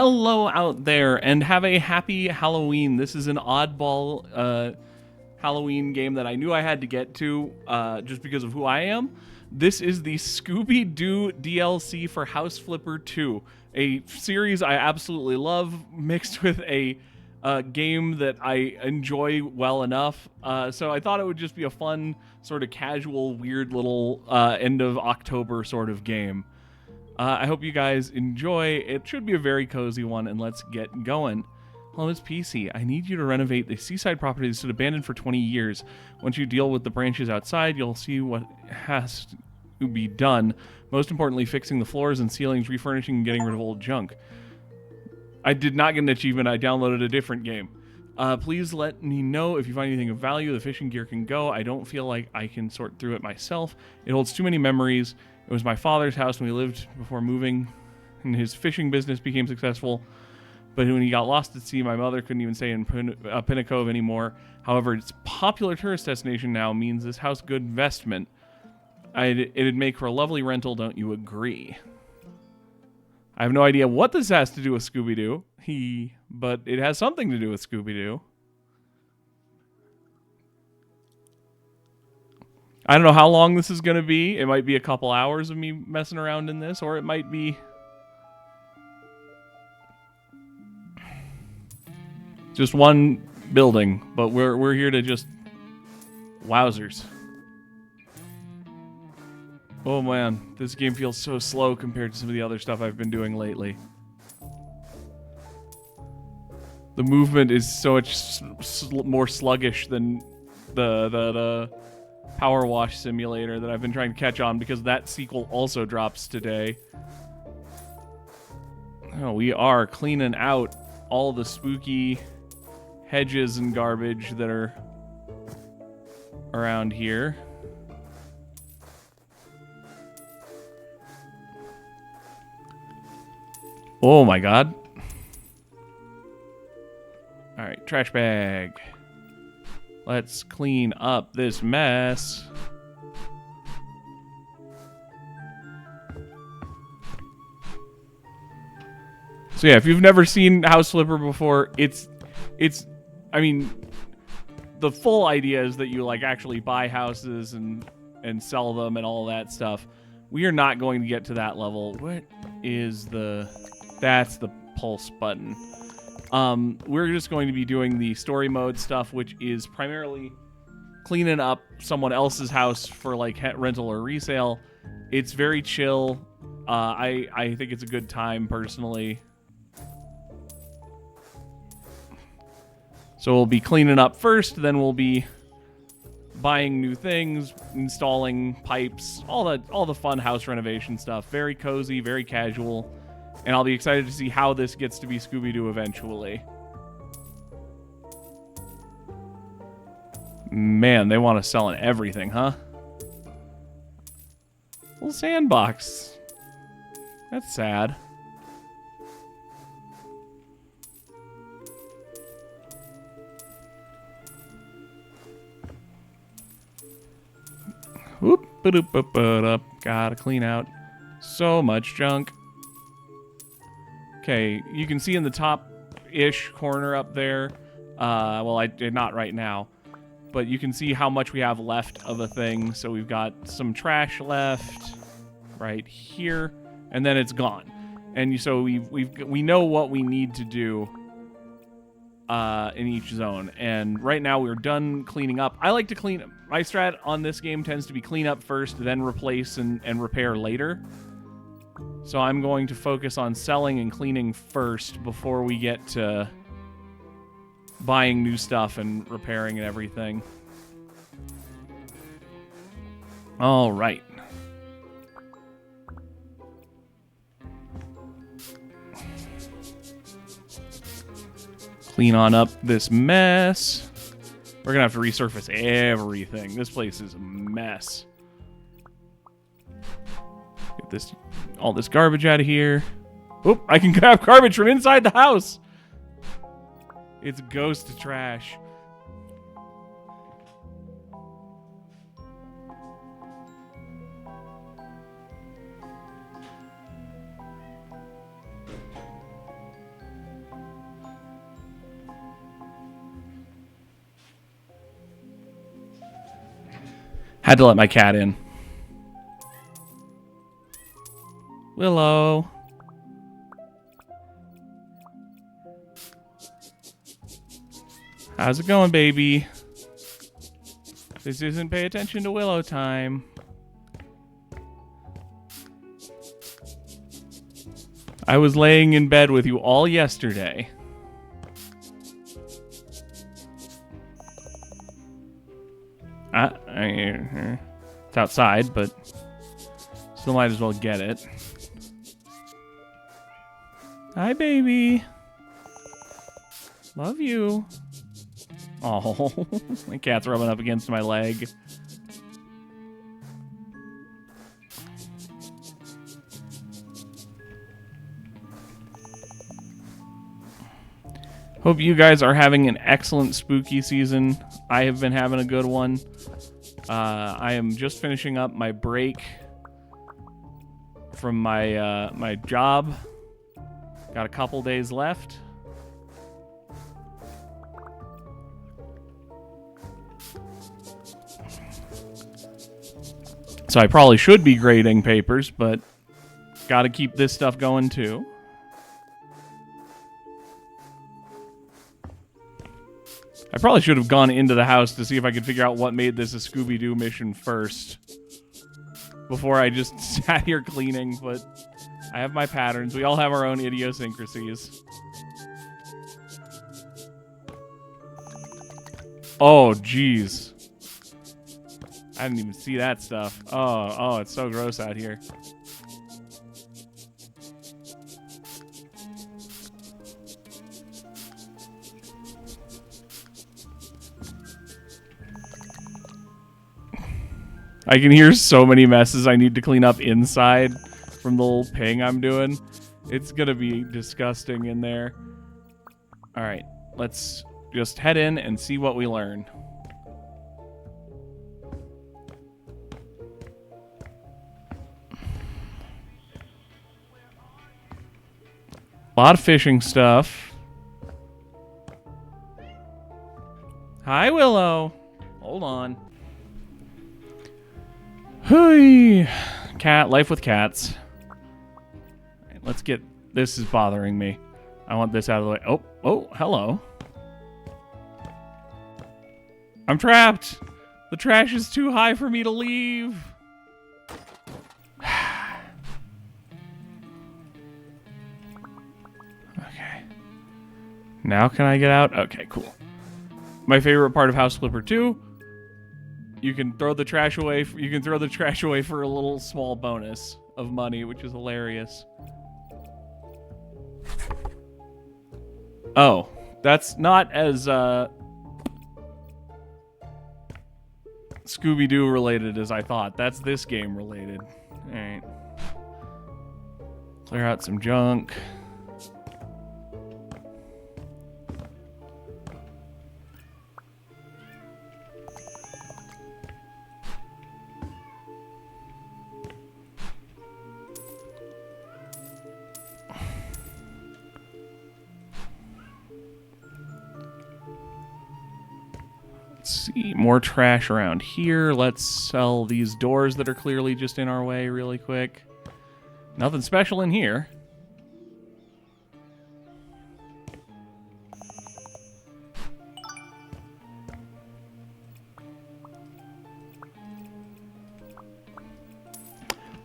Hello out there, and have a happy Halloween. This is an oddball Halloween game that I knew I had to get to just because of who I am. This is the Scooby-Doo DLC for House Flipper 2, a series I absolutely love, mixed with a game that I enjoy well enough. So I thought it would just be a fun, sort of casual, weird little end of October sort of game. I hope you guys enjoy. It should be a very cozy one, and let's get going. Hello, it's PC. I need you to renovate the seaside property that's been abandoned for 20 years. Once you deal with the branches outside, you'll see what has to be done. Most importantly, fixing the floors and ceilings, refurnishing, and getting rid of old junk. I did not get an achievement. I downloaded a different game. Please let me know if you find anything of value. The fishing gear can go. I don't feel like I can sort through it myself. It holds too many memories. It was my father's house when we lived before moving, and his fishing business became successful. But when he got lost at sea, my mother couldn't even stay in Pinnacle anymore. However, its popular tourist destination now means this house good investment. It'd make for a lovely rental, don't you agree? I have no idea what this has to do with Scooby-Doo, but it has something to do with Scooby-Doo. I don't know how long this is going to be. It might be a couple hours of me messing around in this, or it might be just one building, but we're here to just wowzers. Oh man, this game feels so slow compared to some of the other stuff I've been doing lately. The movement is so much more sluggish than the Power Wash Simulator that I've been trying to catch on, because that sequel also drops today. Oh, we are cleaning out all the spooky hedges and garbage that are around here. Oh my god. Alright, trash bag. Let's clean up this mess. So yeah, if you've never seen House Flipper before, I mean, the full idea is that you like actually buy houses and sell them and all that stuff. We are not going to get to that level. What is that's the pulse button. We're just going to be doing the story mode stuff, which is primarily cleaning up someone else's house for like rental or resale. It's very chill. I think it's a good time personally. So we'll be cleaning up first, then we'll be buying new things, installing pipes, all the fun house renovation stuff. Very cozy, very casual. And I'll be excited to see how this gets to be Scooby-Doo eventually. Man, they want to sell in everything, huh? Little sandbox. That's sad. Whoop, ba-doop, ba-ba-dup. Gotta clean out so much junk. Okay, you can see in the top-ish corner up there, well, not right now, but you can see how much we have left of a thing. So we've got some trash left right here, and then it's gone. And so we know what we need to do in each zone. And right now we're done cleaning up. I like to clean. My strat on this game tends to be clean up first, then replace and repair later. So I'm going to focus on selling and cleaning first before we get to buying new stuff and repairing and everything. All right. Clean on up this mess. We're going to have to resurface everything. This place is a mess. Get all this garbage out of here. Oop, I can grab garbage from inside the house. It's ghost trash. Had to let my cat in. Willow. How's it going, baby? This isn't pay attention to Willow time. I was laying in bed with you all yesterday. It's outside, but still might as well get it. Hi, baby. Love you. Oh, my cat's rubbing up against my leg. Hope you guys are having an excellent spooky season. I have been having a good one. I am just finishing up my break from my my job. Got a couple days left. So I probably should be grading papers, but got to keep this stuff going too. I probably should have gone into the house to see if I could figure out what made this a Scooby-Doo mission first before I just sat here cleaning, but I have my patterns. We all have our own idiosyncrasies. Oh, jeez. I didn't even see that stuff. Oh, it's so gross out here. I can hear so many messes I need to clean up inside from the little ping I'm doing. It's gonna be disgusting in there. All right, let's just head in and see what we learn. A lot of fishing stuff. Hi, Willow. Hold on. Hey, cat, life with cats. Right, let's get, this is bothering me. I want this out of the way. Oh, hello. I'm trapped. The trash is too high for me to leave. Okay. Now can I get out? Okay, cool. My favorite part of House Flipper 2. You can throw the trash away. You can throw the trash away for a little small bonus of money, which is hilarious. Oh, that's not as Scooby-Doo related as I thought. That's this game related. All right. Clear out some junk. See, more trash around here. Let's sell these doors that are clearly just in our way really quick. Nothing special in here.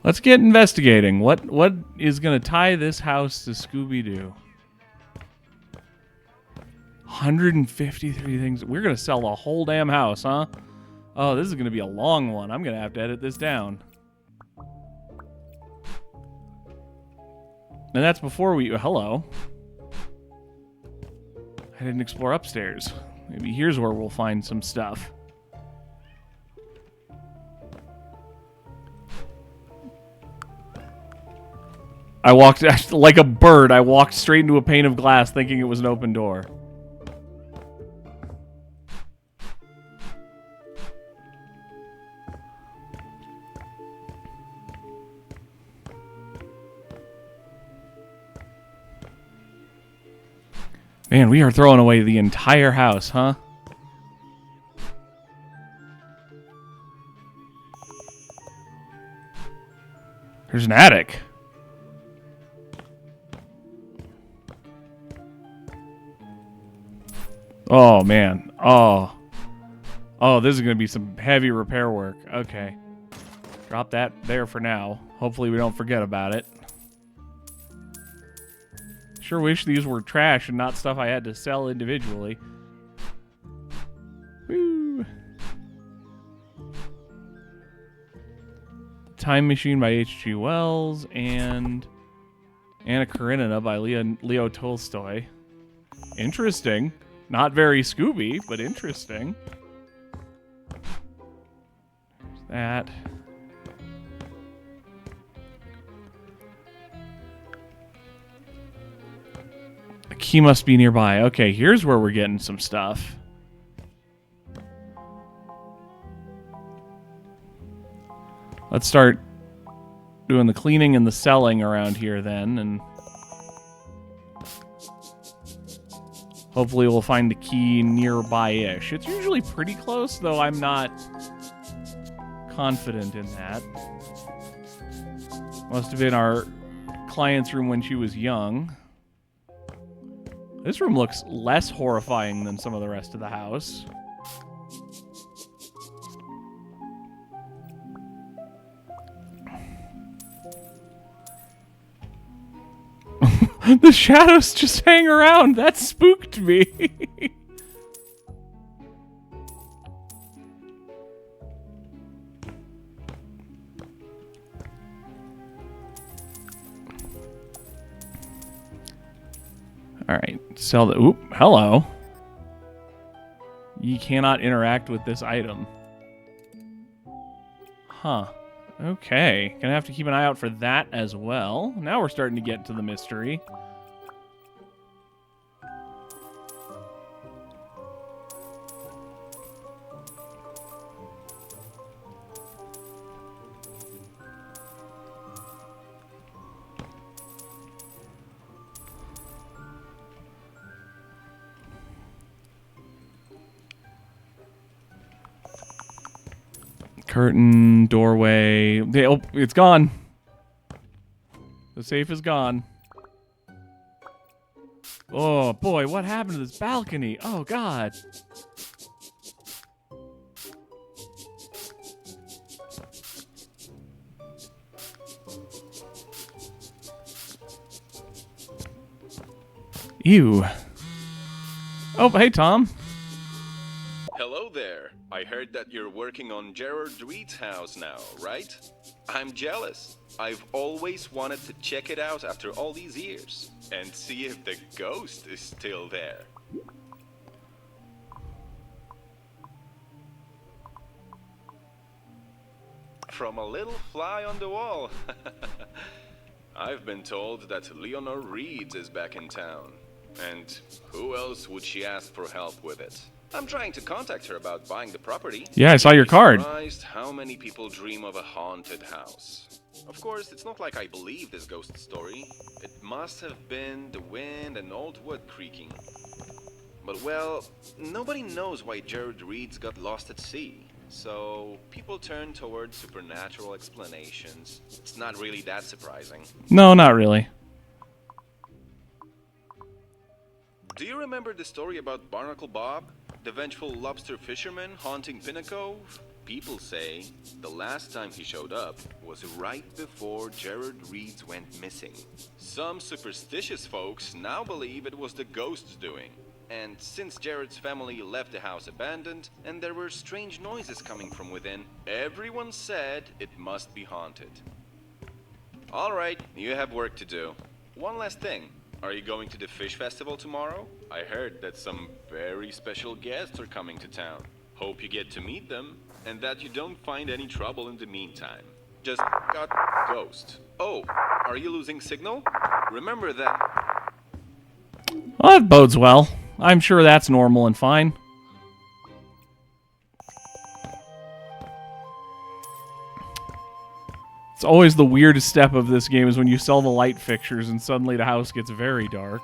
Let's get investigating. What is going to tie this house to Scooby-Doo? 153 things. We're going to sell the whole damn house, huh? Oh, this is going to be a long one. I'm going to have to edit this down. And that's before we... Hello. I didn't explore upstairs. Maybe here's where we'll find some stuff. I walked... Like a bird, I walked straight into a pane of glass thinking it was an open door. Man, we are throwing away the entire house, huh? There's an attic. Oh, man. Oh. Oh, this is going to be some heavy repair work. Okay. Drop that there for now. Hopefully we don't forget about it. Sure wish these were trash and not stuff I had to sell individually. Woo. Time Machine by H.G. Wells and Anna Karenina by Leo Tolstoy. Interesting. Not very Scooby, but interesting. There's that. A key must be nearby. Okay, here's where we're getting some stuff. Let's start doing the cleaning and the selling around here then, and hopefully we'll find a key nearby-ish. It's usually pretty close, though I'm not confident in that. Must have been our client's room when she was young. This room looks less horrifying than some of the rest of the house. The shadows just hang around. That spooked me. All right, sell the... Oop, hello. You cannot interact with this item. Huh. Okay, gonna have to keep an eye out for that as well. Now we're starting to get to the mystery. Curtain, doorway. Oh, it's gone. The safe is gone. Oh, boy, what happened to this balcony? Oh, God. Ew. Oh, hey, Tom. Hello there. I heard that you're working on Gerard Reed's house now, right? I'm jealous. I've always wanted to check it out after all these years and see if the ghost is still there. From a little fly on the wall. I've been told that Leonor Reed is back in town. And who else would she ask for help with it? I'm trying to contact her about buying the property. Yeah, I saw your card. I'm surprised how many people dream of a haunted house. Of course, it's not like I believe this ghost story. It must have been the wind and old wood creaking. But well, nobody knows why Gerard Reed's got lost at sea. So people turn towards supernatural explanations. It's not really that surprising. No, not really. Do you remember the story about Barnacle Bob? The vengeful lobster fisherman haunting Pinnacle? People say the last time he showed up was right before Gerard Reed went missing. Some superstitious folks now believe it was the ghost's doing. And since Gerard's family left the house abandoned and there were strange noises coming from within, everyone said it must be haunted. Alright, you have work to do. One last thing. Are you going to the fish festival tomorrow? I heard that some very special guests are coming to town. Hope you get to meet them, and that you don't find any trouble in the meantime. Just got ghost. Oh, are you losing signal? Remember that... Well, that bodes well. I'm sure that's normal and fine. It's always the weirdest step of this game is when you sell the light fixtures and suddenly the house gets very dark.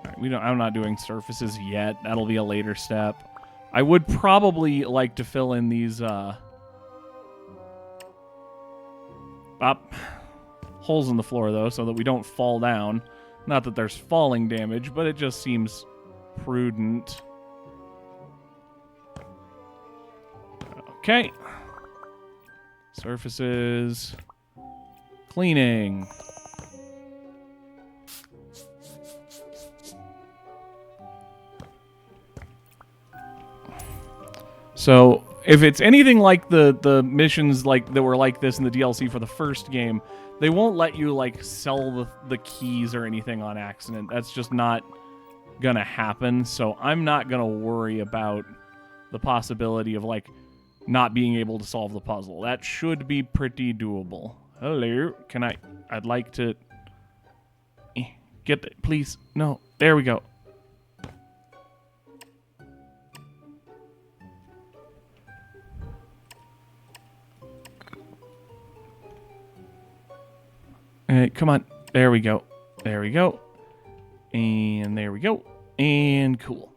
All right, I'm not doing surfaces yet. That'll be a later step. I would probably like to fill in these Up. Holes in the floor, though, so that we don't fall down. Not that there's falling damage, but it just seems prudent. Okay. Surfaces. Cleaning. So, if it's anything like the missions like that were like this in the DLC for the first game, they won't let you like sell the keys or anything on accident. That's just not gonna happen. So I'm not gonna worry about the possibility of like not being able to solve the puzzle. That should be pretty doable. Hello, can I'd like to get it, please. No, there we go. Come on. There we go. There we go. And there we go. And cool.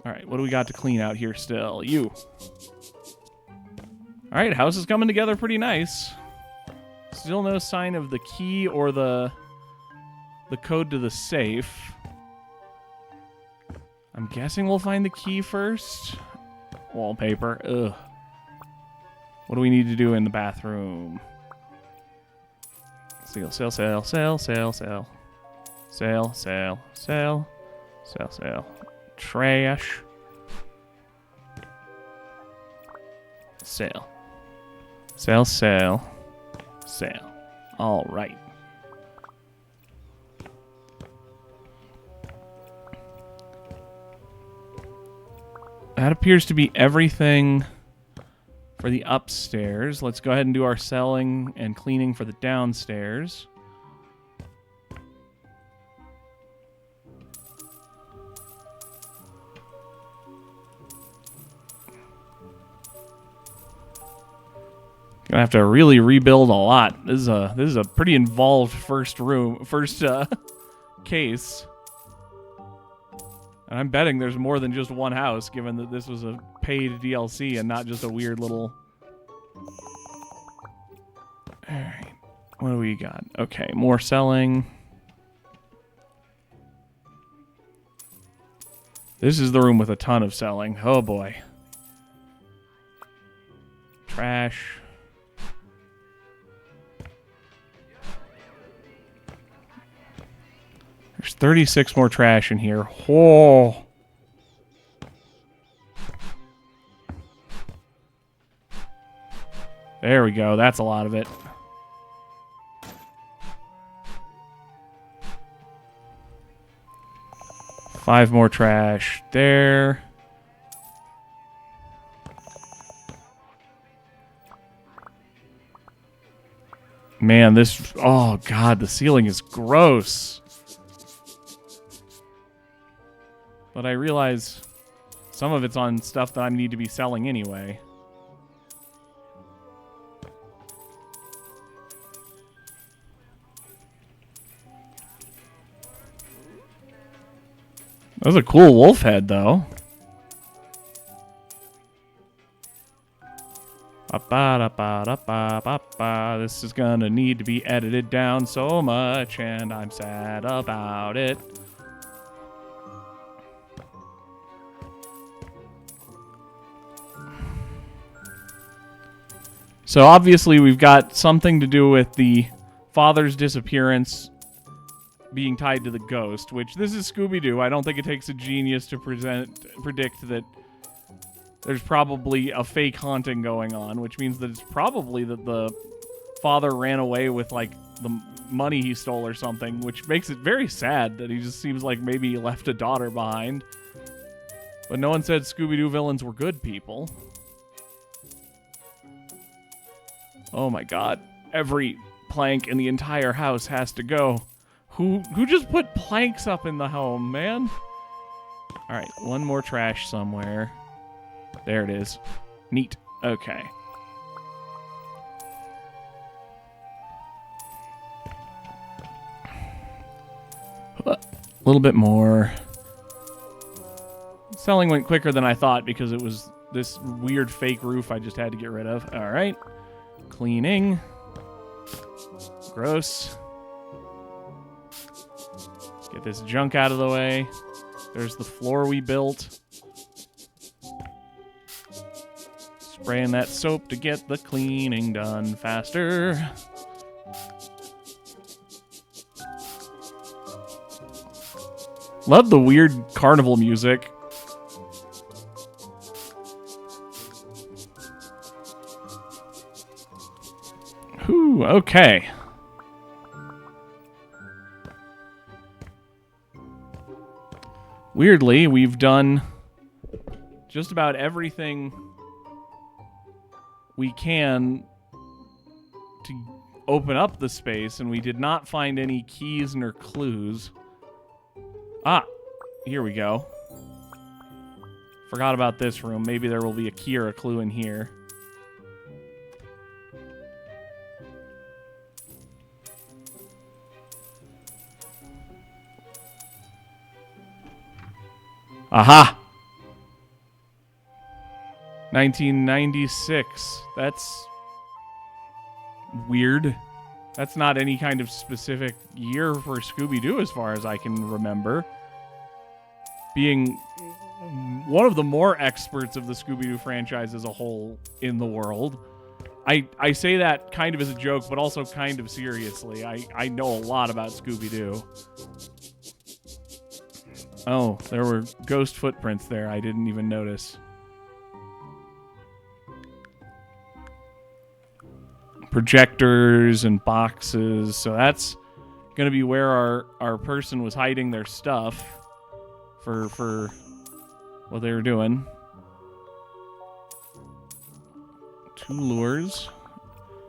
Alright, what do we got to clean out here still? You. Alright, house is coming together pretty nice. Still no sign of the key or the code to the safe. I'm guessing we'll find the key first. Wallpaper. Ugh. What do we need to do in the bathroom? Sale, sale, sale, sale, sale, sale. Sale, sale, sale. Sale, sale. Trash. Sale. Sale, sale. Sale. All right. That appears to be everything for the upstairs. Let's go ahead and do our selling and cleaning for the downstairs. Gonna have to really rebuild a lot. This is a pretty involved first case. And I'm betting there's more than just one house, given that this was a paid DLC and not just a weird little... Alright. What do we got? Okay, more selling. This is the room with a ton of selling. Oh boy. Trash. There's 36 more trash in here. Whoa. There we go. That's a lot of it. Five more trash there. Man, this... Oh, God. The ceiling is gross. But I realize some of it's on stuff that I need to be selling anyway. That was a cool wolf head, though. This is gonna need to be edited down so much, and I'm sad about it. So obviously we've got something to do with the father's disappearance being tied to the ghost, which this is Scooby-Doo. I don't think it takes a genius to predict that there's probably a fake haunting going on, which means that it's probably that the father ran away with like the money he stole or something, which makes it very sad that he just seems like maybe he left a daughter behind. But no one said Scooby-Doo villains were good people. Oh my god. Every plank in the entire house has to go. Who just put planks up in the home, man? Alright, one more trash somewhere. There it is. Neat. Okay. A little bit more. Selling went quicker than I thought because it was this weird fake roof I just had to get rid of. Alright. Cleaning. Gross. Get this junk out of the way. There's the floor we built. Spraying that soap to get the cleaning done faster. Love the weird carnival music. Whew, okay. Weirdly, we've done just about everything we can to open up the space, and we did not find any keys nor clues. Ah, here we go. Forgot about this room. Maybe there will be a key or a clue in here. Aha! 1996. That's weird. That's not any kind of specific year for Scooby-Doo as far as I can remember. Being one of the more experts of the Scooby-Doo franchise as a whole in the world. I say that kind of as a joke, but also kind of seriously. I know a lot about Scooby-Doo. Oh, there were ghost footprints there. I didn't even notice. Projectors and boxes. So that's going to be where our person was hiding their stuff for what they were doing. 2 lures.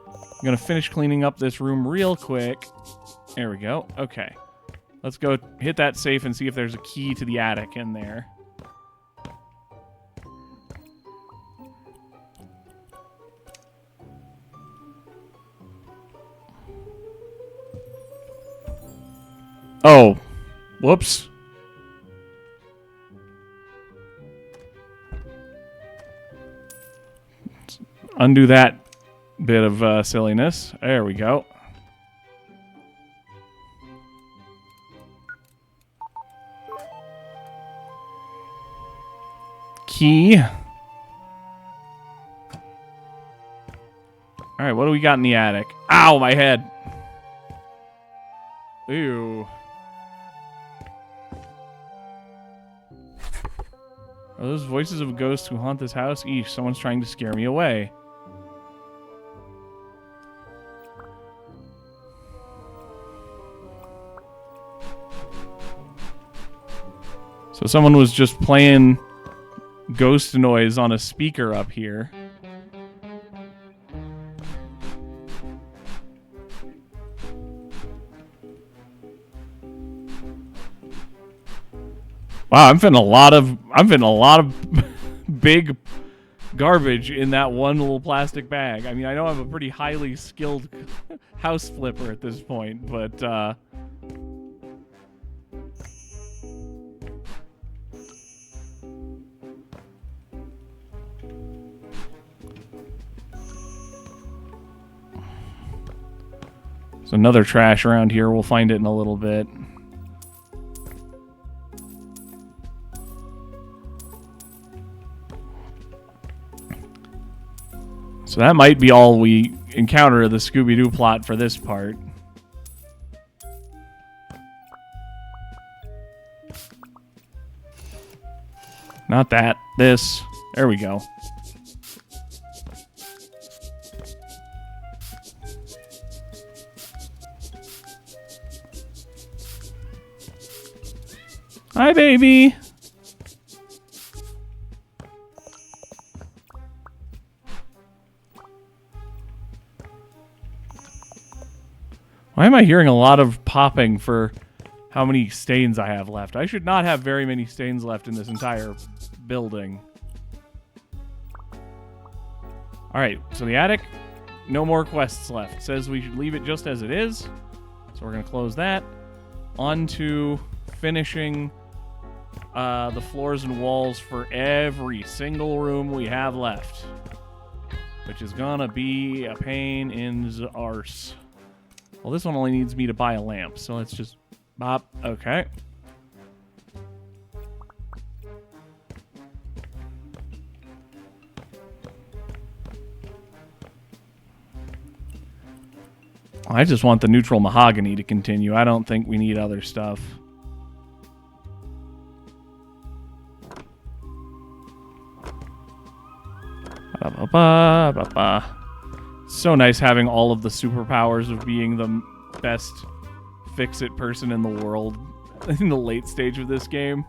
I'm going to finish cleaning up this room real quick. There we go. Okay. Let's go hit that safe and see if there's a key to the attic in there. Oh. Whoops. Let's undo that bit of silliness. There we go. Key. All right, what do we got in the attic? Ow, my head. Ew. Are those voices of ghosts who haunt this house? Eesh, someone's trying to scare me away. So someone was just playing ghost noise on a speaker up here. Wow, I'm fitting a lot of big garbage in that one little plastic bag. I mean, I know I'm a pretty highly skilled house flipper at this point, but there's another trash around here. We'll find it in a little bit. So that might be all we encounter the Scooby-Doo plot for this part. Not that. This. There we go. Hi, baby. Why am I hearing a lot of popping for how many stains I have left? I should not have very many stains left in this entire building. Alright, so the attic, no more quests left. It says we should leave it just as it is. So we're going to close that. On to finishing the floors and walls for every single room we have left. which is gonna be a pain in the arse. Well, this one only needs me to buy a lamp, so let's just bop. Okay. I just want the neutral mahogany to continue. I don't think we need other stuff. So nice having all of the superpowers of being the best fix-it person in the world in the late stage of this game.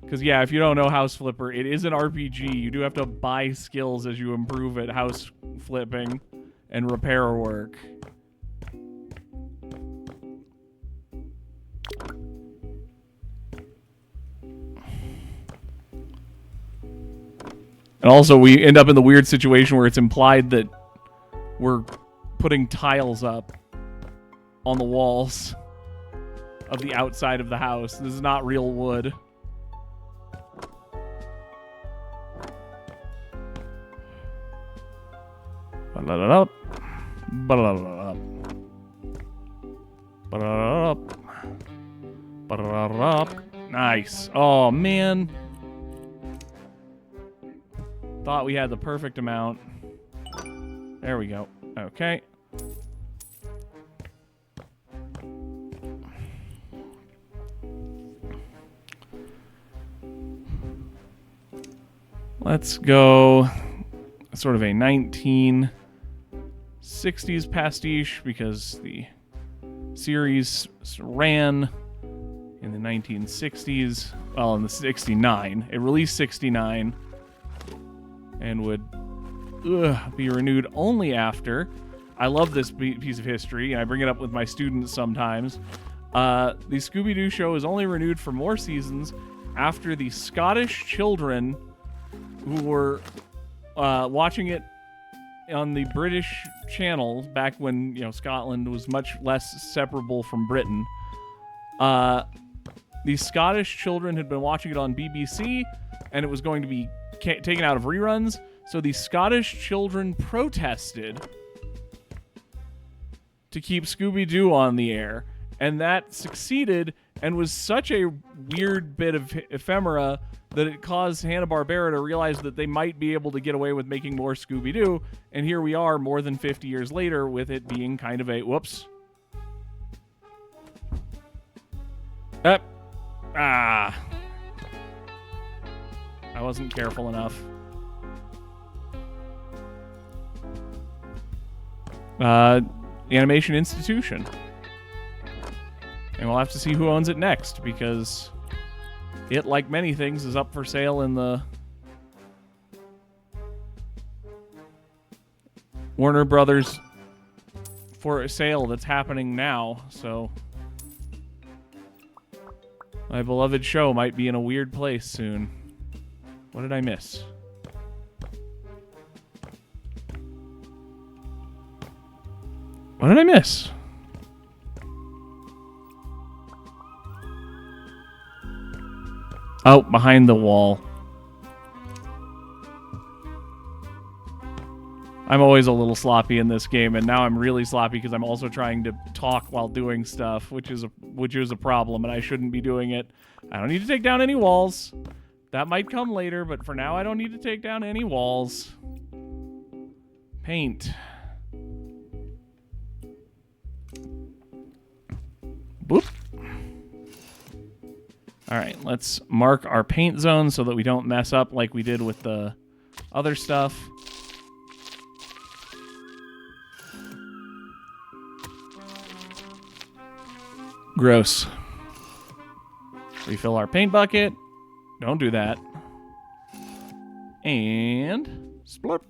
Because, yeah, if you don't know House Flipper, it is an RPG. You do have to buy skills as you improve at house flipping and repair work. And also, we end up in the weird situation where it's implied that we're putting tiles up on the walls of the outside of the house. This is not real wood. Nice. Oh, man. Thought we had the perfect amount. There we go. Okay. Let's go sort of a 1960s pastiche because the series ran in the 1960s. Well, in the 69. It released 69 and would be renewed only after. I love this piece of history, and I bring it up with my students sometimes. The Scooby-Doo show is only renewed for more seasons after the Scottish children who were watching it on the British channel back when, you know, Scotland was much less separable from Britain. The Scottish children had been watching it on BBC, and it was going to be taken out of reruns. So the Scottish children protested to keep Scooby-Doo on the air, and that succeeded and was such a weird bit of ephemera that it caused Hanna-Barbera to realize that they might be able to get away with making more Scooby-Doo, and here we are more than 50 years later with it being kind of a whoops. I wasn't careful enough. Animation Institution. And we'll have to see who owns it next, because it, like many things, is up for sale in the Warner Brothers for a sale that's happening now, so my beloved show might be in a weird place soon. What did I miss? What did I miss? Oh, behind the wall. I'm always a little sloppy in this game, and now I'm really sloppy because I'm also trying to talk while doing stuff, which is a problem, and I shouldn't be doing it. I don't need to take down any walls. That might come later, but for now I don't need to take down any walls. Paint. Boop. Alright, let's mark our paint zone so that we don't mess up like we did with the other stuff. Gross. Refill our paint bucket. Don't do that. And splurp.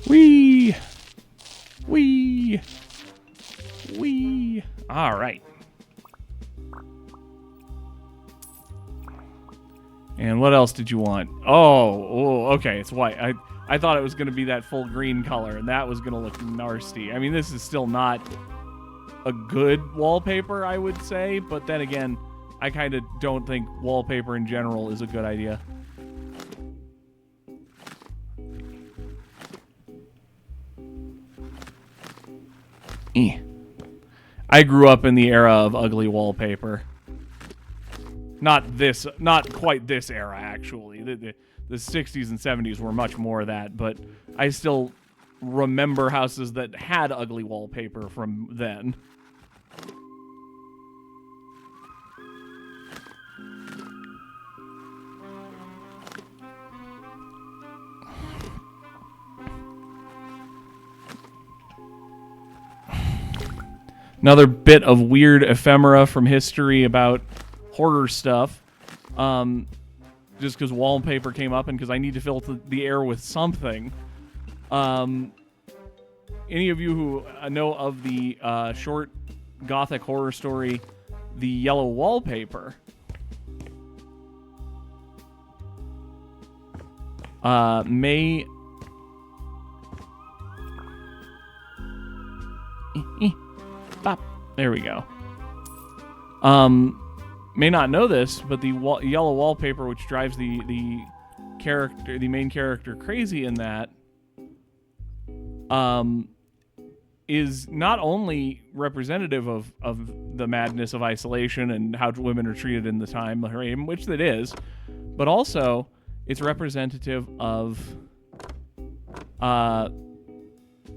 Wee! Wee! Wee! All right. And what else did you want? Oh, okay, it's white. I thought it was going to be that full green color, and that was going to look nasty. I mean, this is still not a good wallpaper, I would say. But then again, I kind of don't think wallpaper in general is a good idea. I grew up in the era of ugly wallpaper. Not quite this era, actually. The 60s and 70s were much more of that, but I still remember houses that had ugly wallpaper from then. Another bit of weird ephemera from history about horror stuff. Just because wallpaper came up and because I need to fill the air with something. Any of you who know of the short gothic horror story, The Yellow Wallpaper, may... Bop. There we go. May not know this, but the yellow wallpaper, which drives the main character crazy in that, is not only representative of the madness of isolation and how women are treated in the time, which it is, but also it's representative of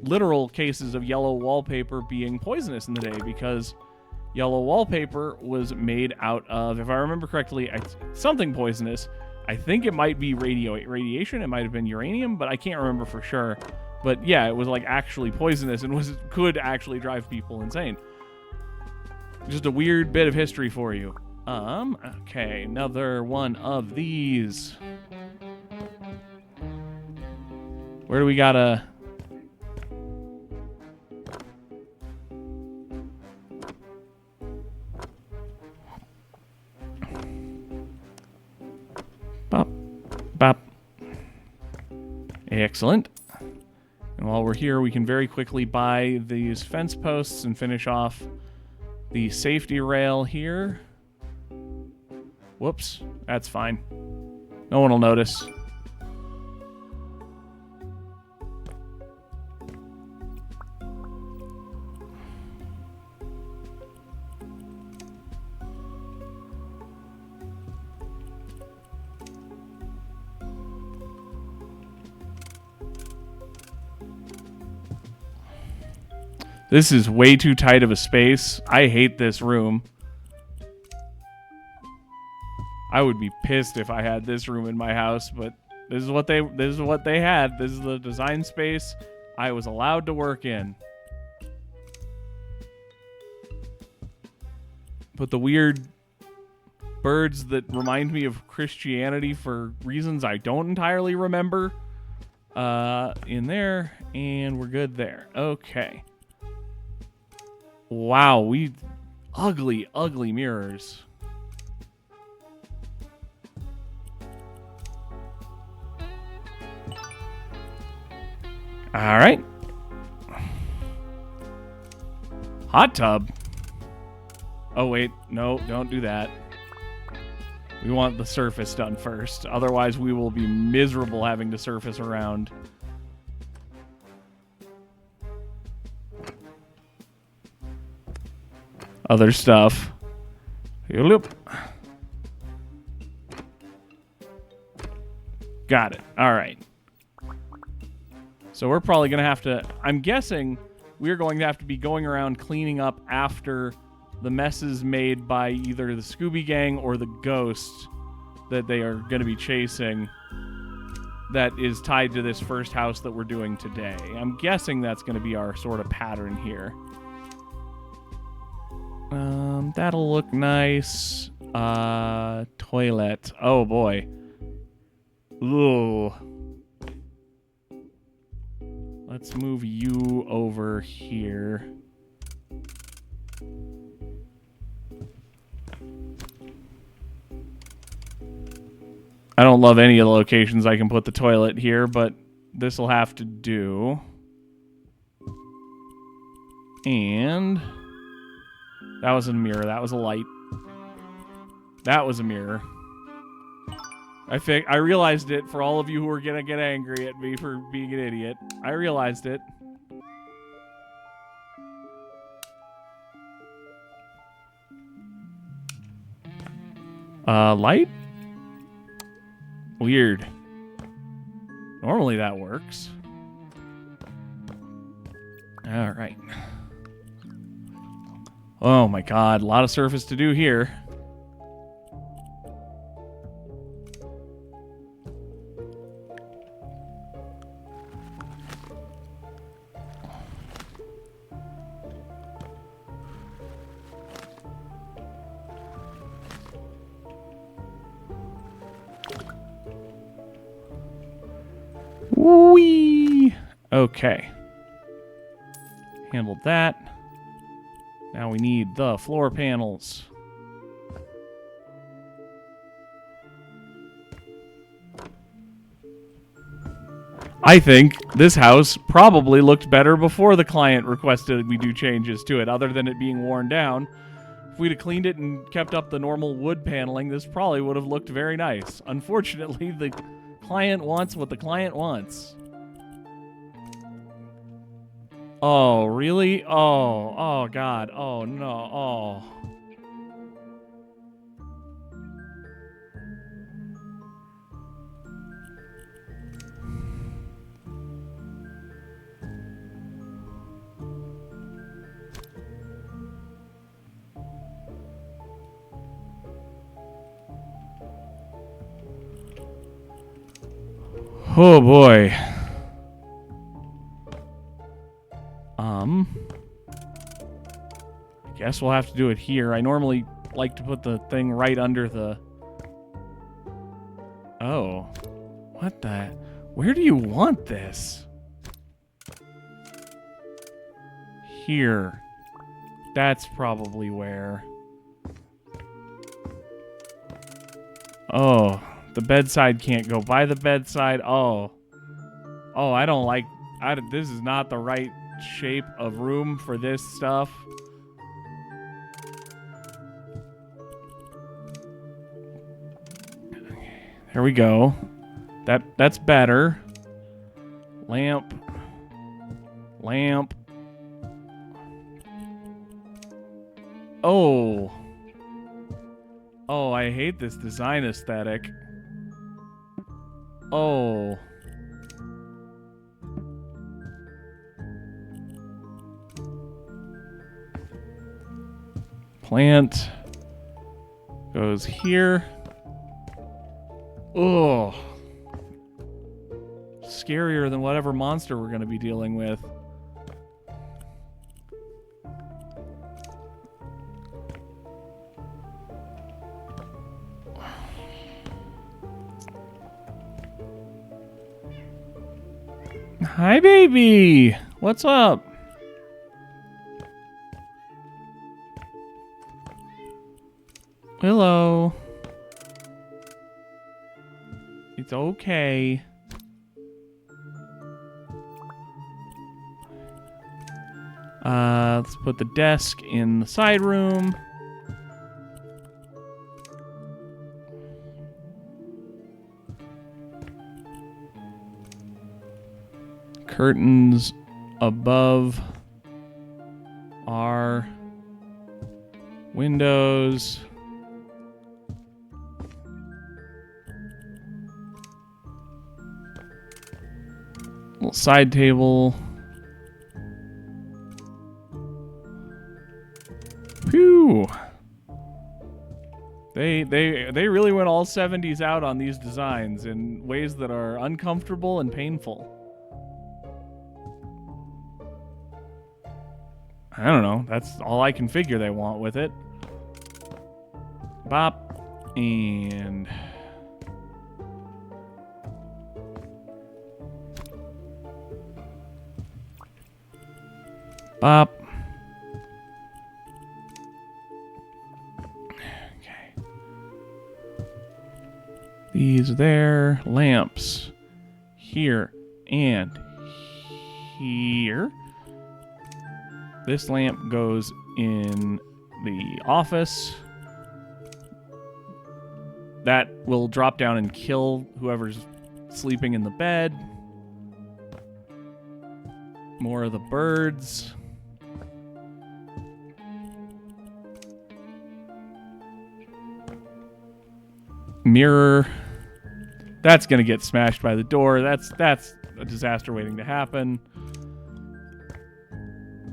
literal cases of yellow wallpaper being poisonous in the day, because yellow wallpaper was made out of, if I remember correctly, something poisonous. I think it might be radiation. It might have been uranium, but I can't remember for sure. But yeah, it was like actually poisonous and could actually drive people insane. Just a weird bit of history for you. Okay, another one of these. Where do we gotta... Bop. Bop. Excellent. And while we're here, we can very quickly buy these fence posts and finish off the safety rail here. Whoops. That's fine. No one will notice. This is way too tight of a space. I hate this room. I would be pissed if I had this room in my house, but this is what they had. This is the design space I was allowed to work in. But the weird birds that remind me of Christianity for reasons I don't entirely remember in there, and we're good there. Okay. Wow, ugly, ugly mirrors. All right. Hot tub. Oh, wait. No, don't do that. We want the surface done first. Otherwise, we will be miserable having to surface around. Other stuff. Got it. All right. So we're probably going to have to... I'm guessing we're going to have to be going around cleaning up after the messes made by either the Scooby Gang or the ghost that they are going to be chasing that is tied to this first house that we're doing today. I'm guessing that's going to be our sort of pattern here. That'll look nice. Toilet. Oh, boy. Ooh. Let's move you over here. I don't love any of the locations I can put the toilet here, but this will have to do. And That wasn't a mirror. That was a light. That was a mirror. I realized it for all of you who are gonna get angry at me for being an idiot. I realized it. Light? Weird. Normally that works. All right. Oh my god, a lot of surface to do here. Whee! Okay. Handled that. Now we need the floor panels. I think this house probably looked better before the client requested we do changes to it, other than it being worn down. If we'd have cleaned it and kept up the normal wood paneling, this probably would have looked very nice. Unfortunately, the client wants what the client wants. Oh, really? Oh, God. Oh, no. Oh. Oh, boy. I guess we'll have to do it here. I normally like to put the thing right under the... Oh. What the... Where do you want this? Here. That's probably where. Oh. The bedside can't go by the bedside. Oh. Oh, I don't like... this is not the right shape of room for this stuff. There we go. That's better. Lamp. Lamp. Oh. Oh, I hate this design aesthetic. Oh. Plant goes here. Oh. Scarier than whatever monster we're going to be dealing with. Hi, baby. What's up? Hello. It's okay. Let's put the desk in the side room. Curtains above our windows. Little side table. Phew. They really went all 70s out on these designs in ways that are uncomfortable and painful. I don't know. That's all I can figure they want with it. Bop. And... Bop. Okay. These there. Lamps. Here. And here. This lamp goes in the office. That will drop down and kill whoever's sleeping in the bed. More of the birds. Mirror. That's going to get smashed by the door. That's a disaster waiting to happen.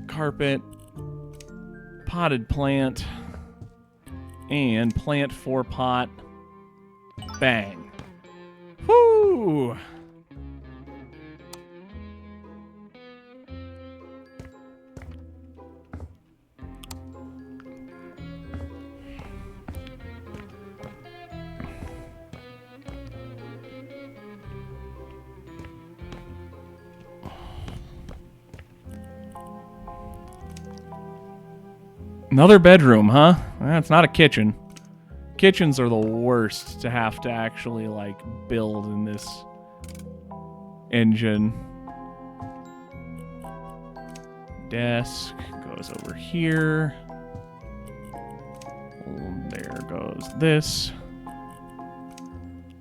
Carpet. Potted plant. And plant 4 pot. Bang. Whoo! Another bedroom, huh? That's not a kitchen. Kitchens are the worst to have to actually, like, build in this engine. Desk goes over here. There goes this.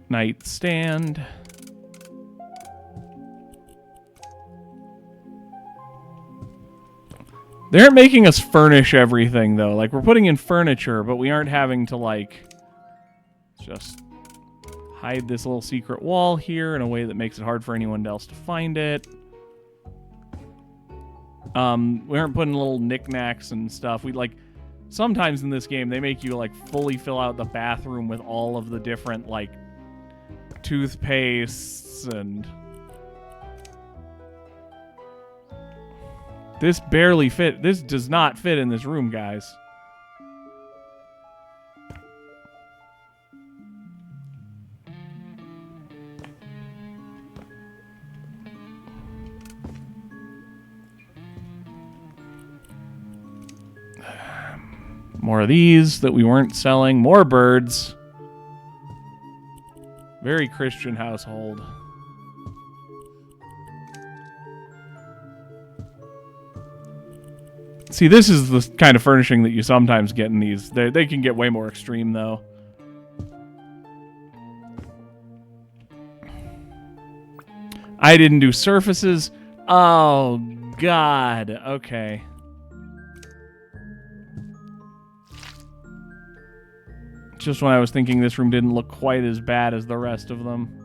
Nightstand. They're making us furnish everything, though. Like, we're putting in furniture, but we aren't having to, like, just hide this little secret wall here in a way that makes it hard for anyone else to find it. We aren't putting little knickknacks and stuff. Sometimes in this game, they make you, like, fully fill out the bathroom with all of the different, like, toothpastes and... This barely fit. This does not fit in this room, guys. More of these that we weren't selling. More birds. Very Christian household. See, this is the kind of furnishing that you sometimes get in these. They can get way more extreme, though. I didn't do surfaces. Oh, God. Okay. Just when I was thinking this room didn't look quite as bad as the rest of them.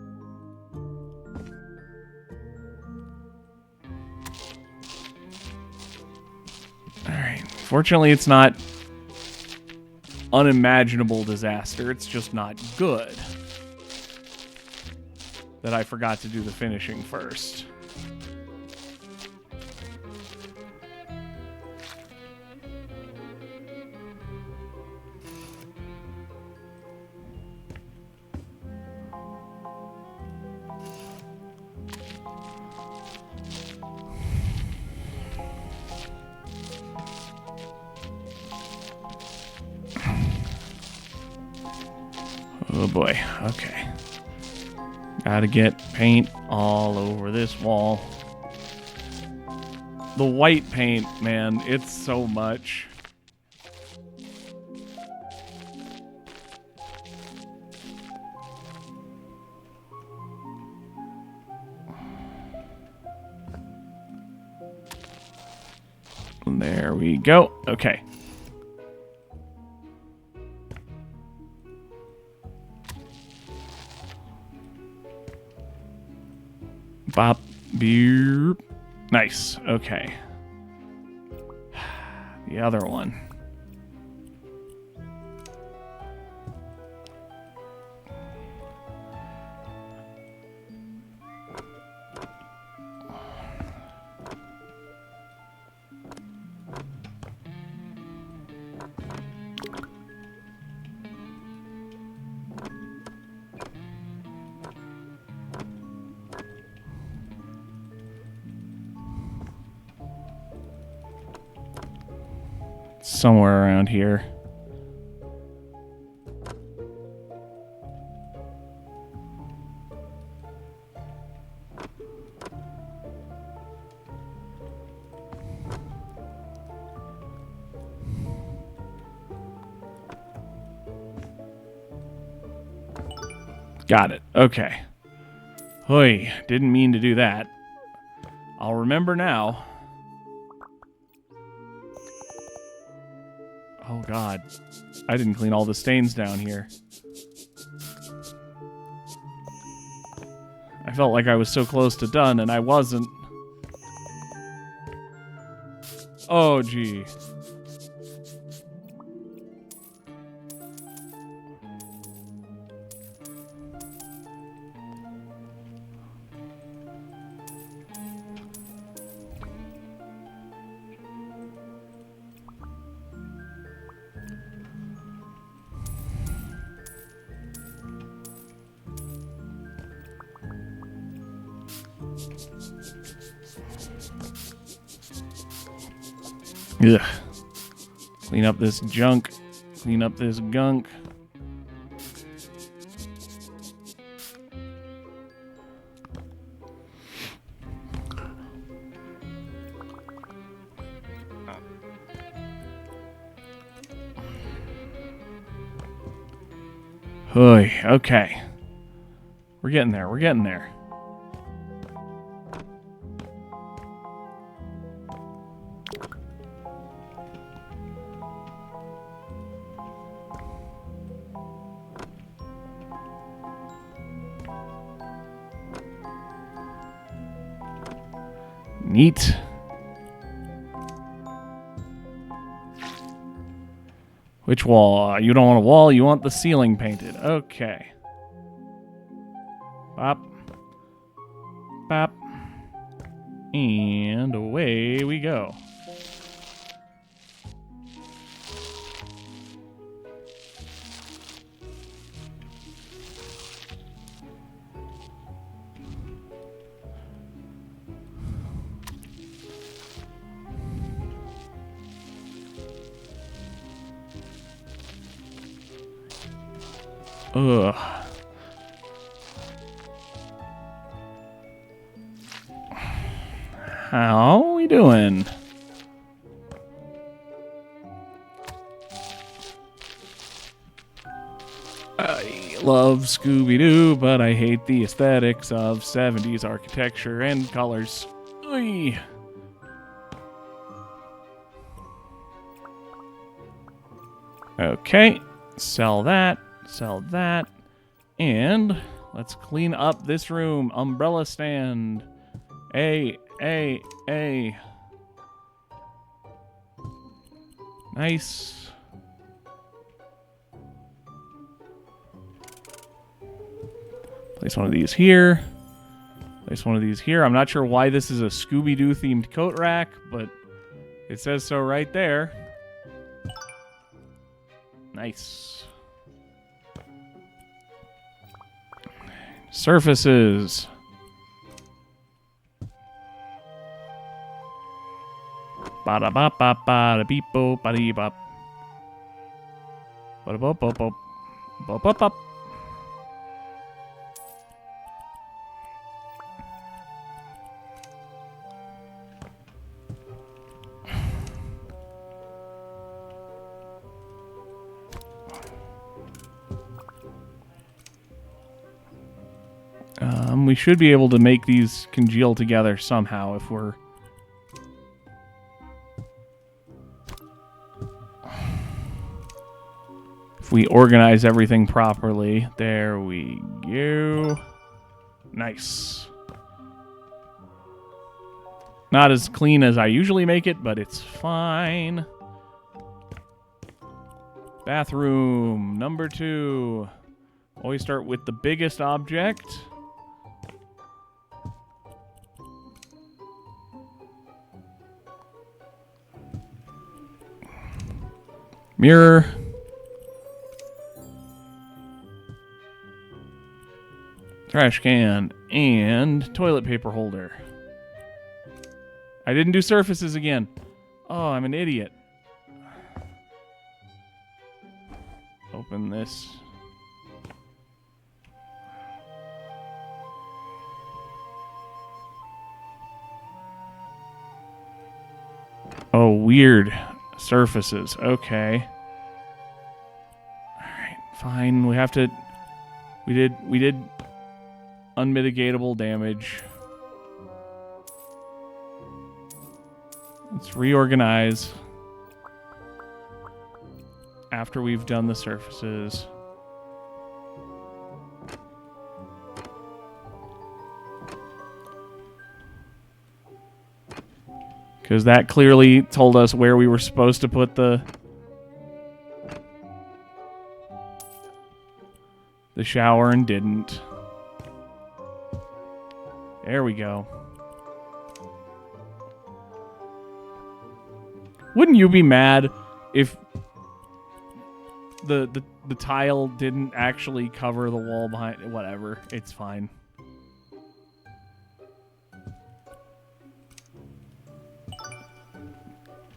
Fortunately, it's not unimaginable disaster. It's just not good. That I forgot to do the finishing first. Oh boy, okay. Gotta get paint all over this wall. The white paint, man, it's so much. There we go. Okay. Bop, beer. Nice. Okay. The other one. Somewhere around here. Got it. Okay. Hoy, didn't mean to do that. I'll remember now. Oh, God. I didn't clean all the stains down here. I felt like I was so close to done, and I wasn't. Oh, gee. Ugh. Clean up this junk. Clean up this gunk. Oy, okay. We're getting there. We're getting there. Neat. Which wall? You don't want a wall, you want the ceiling painted. Okay. Bop. Bop. And away we go. Ugh. How we doing? I love Scooby-Doo, but I hate the aesthetics of 70s architecture and colors. Oy. Okay, sell that. Sell that. And let's clean up this room. Umbrella stand. A. Nice. Place one of these here. Place one of these here. I'm not sure why this is a Scooby-Doo themed coat rack, but it says so right there. Nice. Surfaces. Bada bop bop bada beep bo bada bop. Bada bop bop bop. Bop bop bop. We should be able to make these congeal together somehow if we're... if we organize everything properly. There we go. Nice. Not as clean as I usually make it, but it's fine. Bathroom number 2. Always start with the biggest object. Mirror. Trash can. And toilet paper holder. I didn't do surfaces again. Oh, I'm an idiot. Open this. Oh, weird. Surfaces. Okay. Alright, fine. We have We did unmitigatable damage. Let's reorganize after we've done the surfaces. Because that clearly told us where we were supposed to put the shower and didn't. There we go. Wouldn't you be mad if the tile didn't actually cover the wall behind? Whatever, it's fine.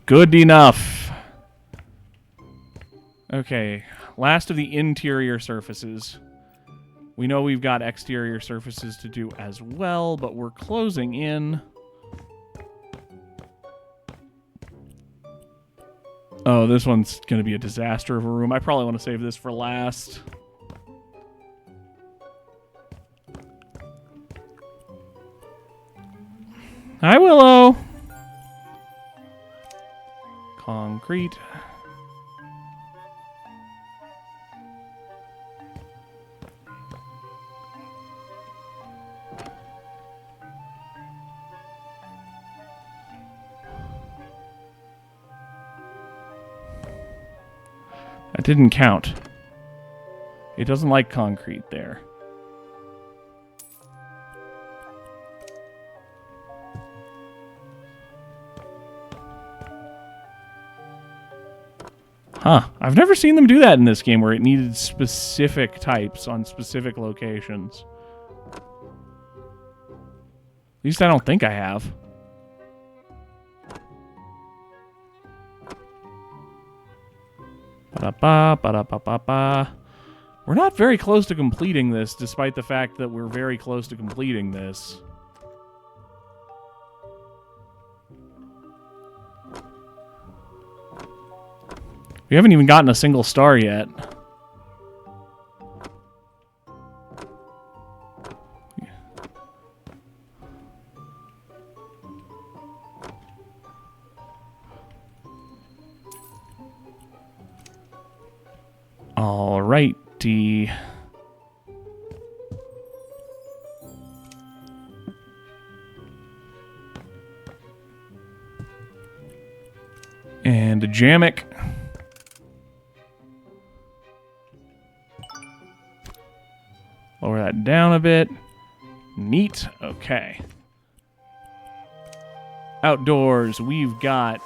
Good enough. Okay, last of the interior surfaces. We know we've got exterior surfaces to do as well, but we're closing in. Oh, this one's going to be a disaster of a room. I probably want to save this for last. Hi, Willow. Concrete. That didn't count. It doesn't like concrete there. Huh. I've never seen them do that in this game where it needed specific types on specific locations. At least I don't think I have. Ba-da-ba, ba-da-ba-ba-ba. We're not very close to completing this, despite the fact that we're very close to completing this. We haven't even gotten a single star yet. Alrighty. And a Jamek. Lower that down a bit. Neat. Okay. Outdoors, we've got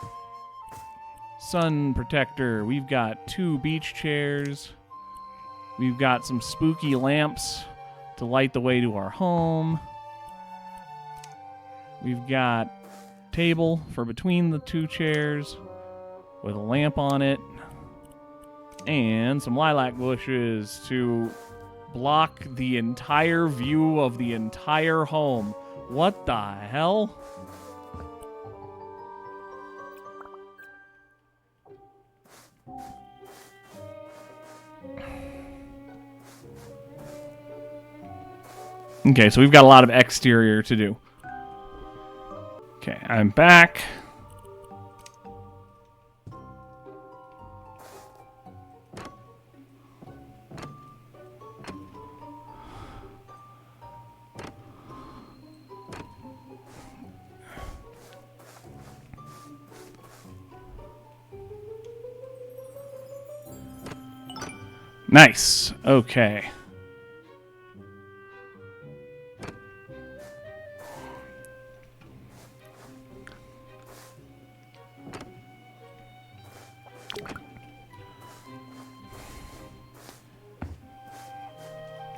sun protector. We've got 2 beach chairs. We've got some spooky lamps to light the way to our home. We've got table for between the 2 chairs with a lamp on it. And some lilac bushes to block the entire view of the entire home. What the hell? Okay, so we've got a lot of exterior to do. Okay, I'm back. Nice. Okay.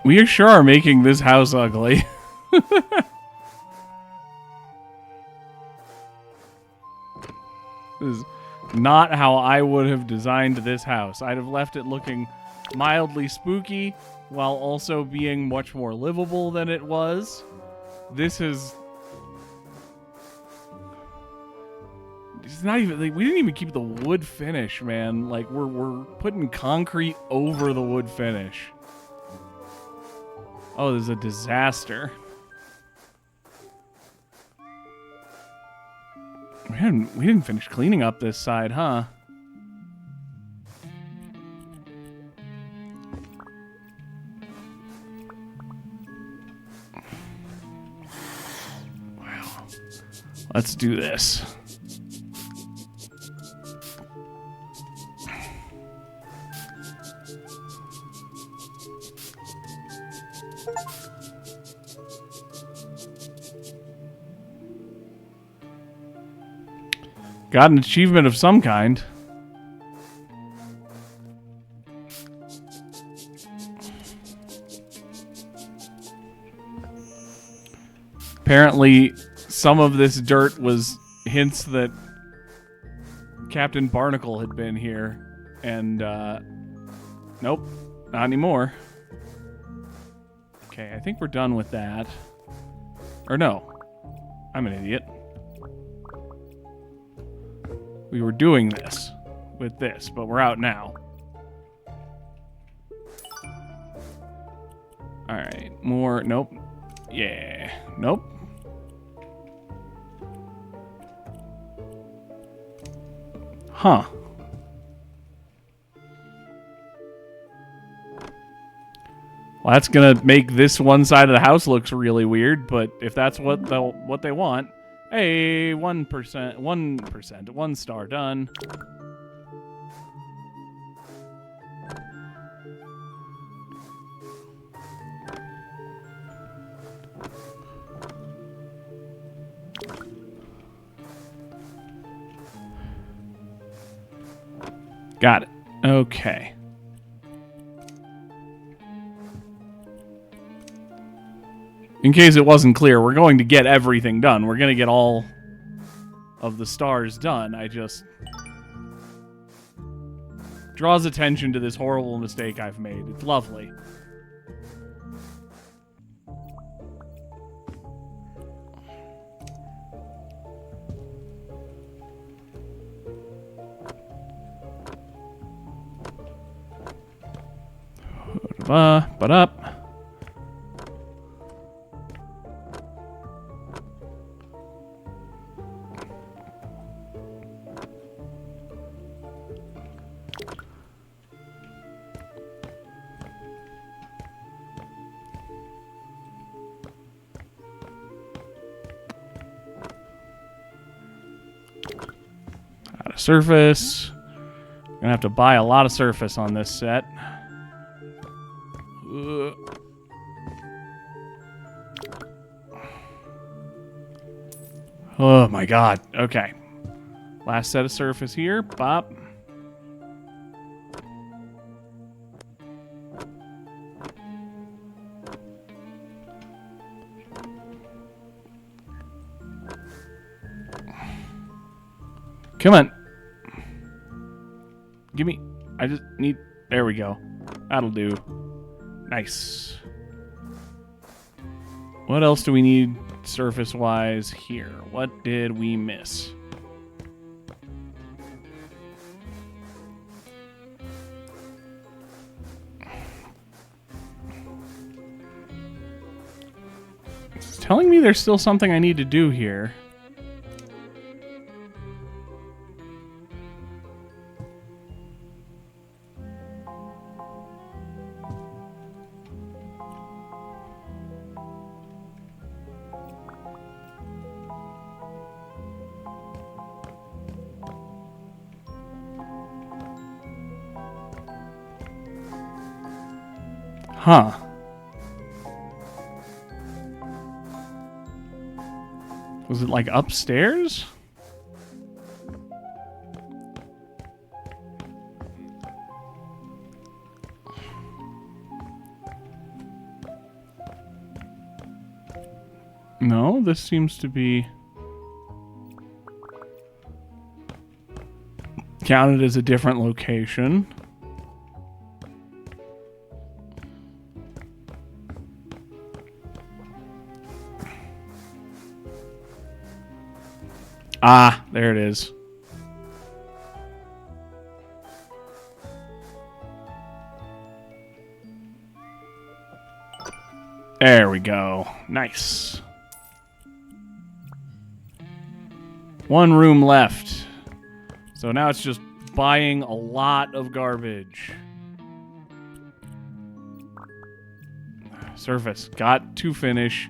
We sure are making this house ugly. This is not how I would have designed this house. I'd have left it looking mildly spooky while also being much more livable than it was. This is... It's not even... Like, we didn't even keep the wood finish, man. Like, we're putting concrete over the wood finish. Oh, there's a disaster. We didn't finish cleaning up this side, huh? Wow. Let's do this. Got an achievement of some kind. Apparently, some of this dirt was hints that Captain Barnacle had been here. And, nope, not anymore. Okay, I think we're done with that. Or no, I'm an idiot. We were doing this with this, but we're out now. Alright, more. Nope. Yeah. Nope. Huh. Well, that's gonna make this one side of the house looks really weird, but if that's what they want. Hey, 1%, 1 star done. Got it. Okay. In case it wasn't clear, we're going to get everything done. We're going to get all of the stars done. I just... draws attention to this horrible mistake I've made. It's lovely. But up. Out of surface. Gonna have to buy a lot of surface on this set. Oh my god. Okay. Last set of surface here. Bop. Come on. Give me... I just need... There we go. That'll do. Nice. What else do we need surface-wise here? What did we miss? It's telling me there's still something I need to do here. Huh. Was it like upstairs? No, this seems to be counted as a different location. Ah, there it is. There we go. Nice. One room left. So now it's just buying a lot of garbage. Surface. Got to finish.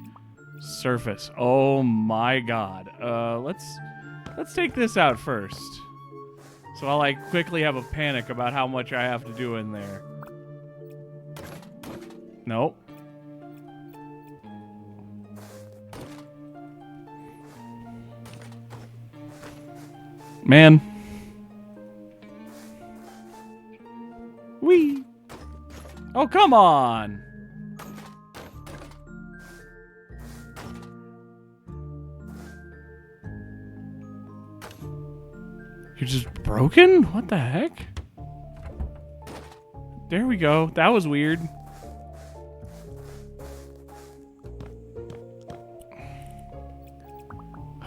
Surface. Oh my god. Let's take this out first. So I'll like quickly have a panic about how much I have to do in there. Nope. Man. Whee! Oh, come on! You're just broken? What the heck? There we go. That was weird.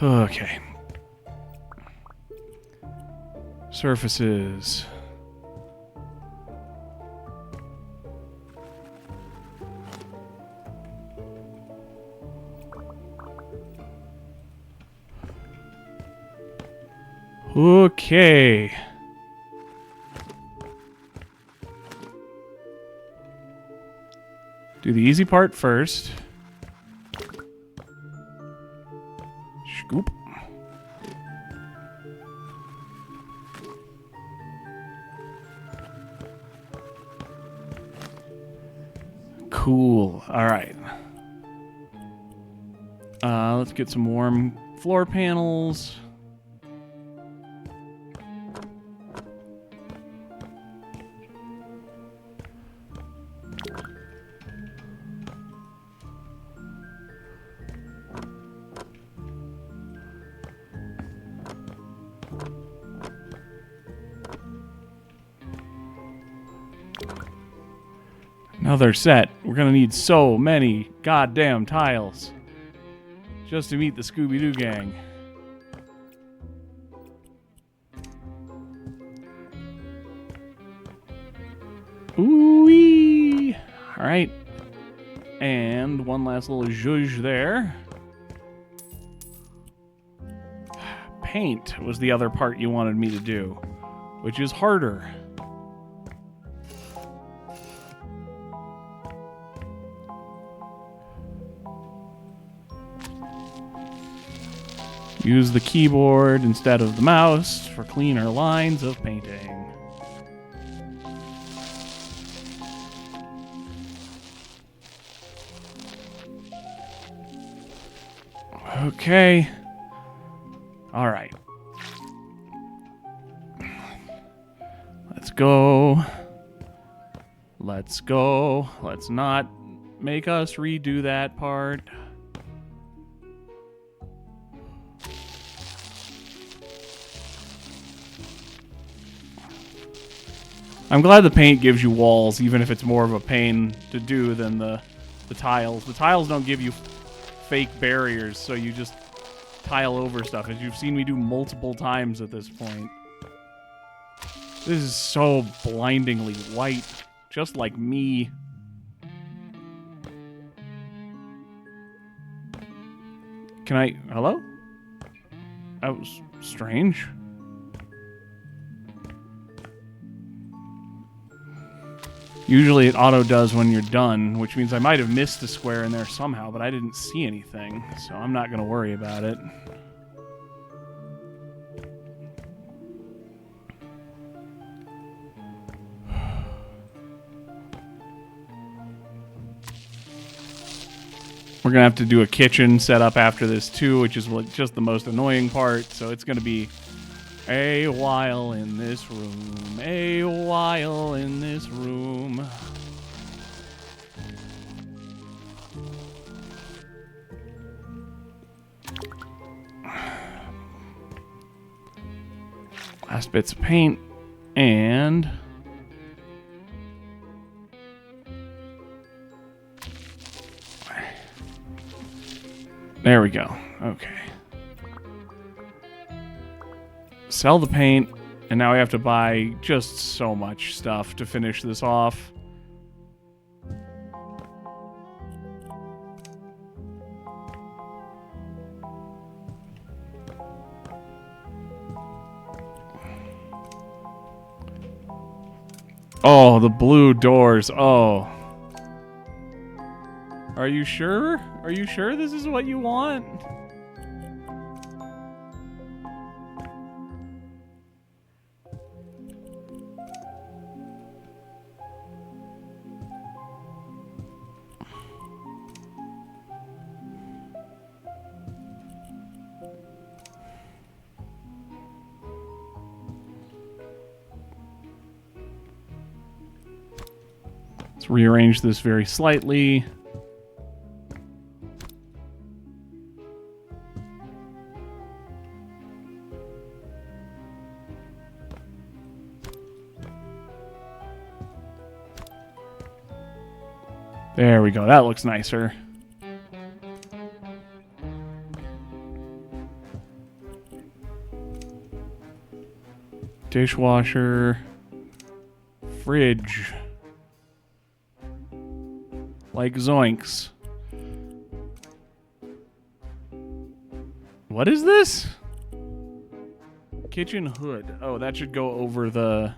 Okay. Surfaces. Okay. Do the easy part first. Scoop. Cool. All right. Let's get some warm floor panels. Another set. We're gonna need so many goddamn tiles just to meet the Scooby-Doo gang. Ooh-wee! Alright. And one last little zhuzh there. Paint was the other part you wanted me to do, which is harder. Use the keyboard instead of the mouse for cleaner lines of painting. Okay. All right. Let's go. Let's go. Let's not make us redo that part. I'm glad the paint gives you walls, even if it's more of a pain to do than the tiles. The tiles don't give you fake barriers, so you just tile over stuff, as you've seen me do multiple times at this point. This is so blindingly white, just like me. Can I... Hello? That was strange. Usually it auto does when you're done, which means I might have missed a square in there somehow, but I didn't see anything, so I'm not going to worry about it. We're going to have to do a kitchen setup after this too, which is just the most annoying part, so it's going to be a while in this room, a while in this room. Last bits of paint, and there we go. Okay. Sell the paint, and now we have to buy just so much stuff to finish this off. Oh, the blue doors. Oh. Are you sure? Are you sure this is what you want? Let's rearrange this very slightly. There we go. That looks nicer. Dishwasher. Fridge. Like zoinks. What is this? Kitchen hood. Oh, that should go over the...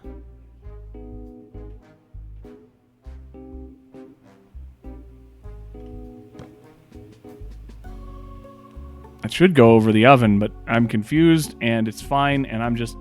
It should go over the oven, but I'm confused, and it's fine, and I'm just...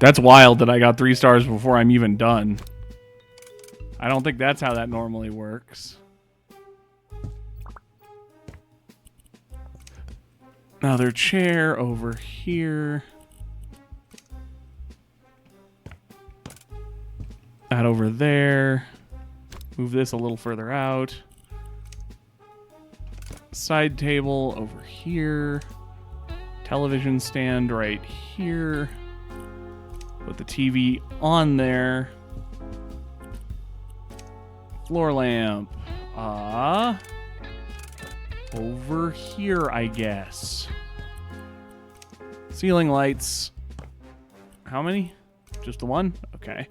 That's wild that I got 3 stars before I'm even done. I don't think that's how that normally works. Another chair over here. That over there. Move this a little further out. Side table over here. Television stand right here. Put the TV on there. Floor lamp. Over here, I guess. Ceiling lights. How many? Just the one? Okay.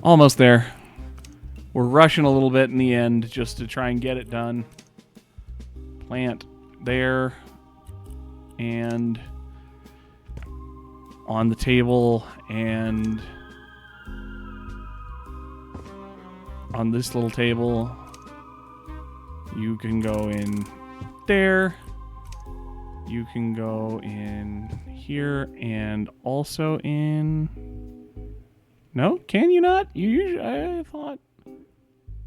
Almost there. We're rushing a little bit in the end just to try and get it done. Plant there. And on the table and on this little table. You can go in there. You can go in here and also in... No? Can you not? You usually... I thought...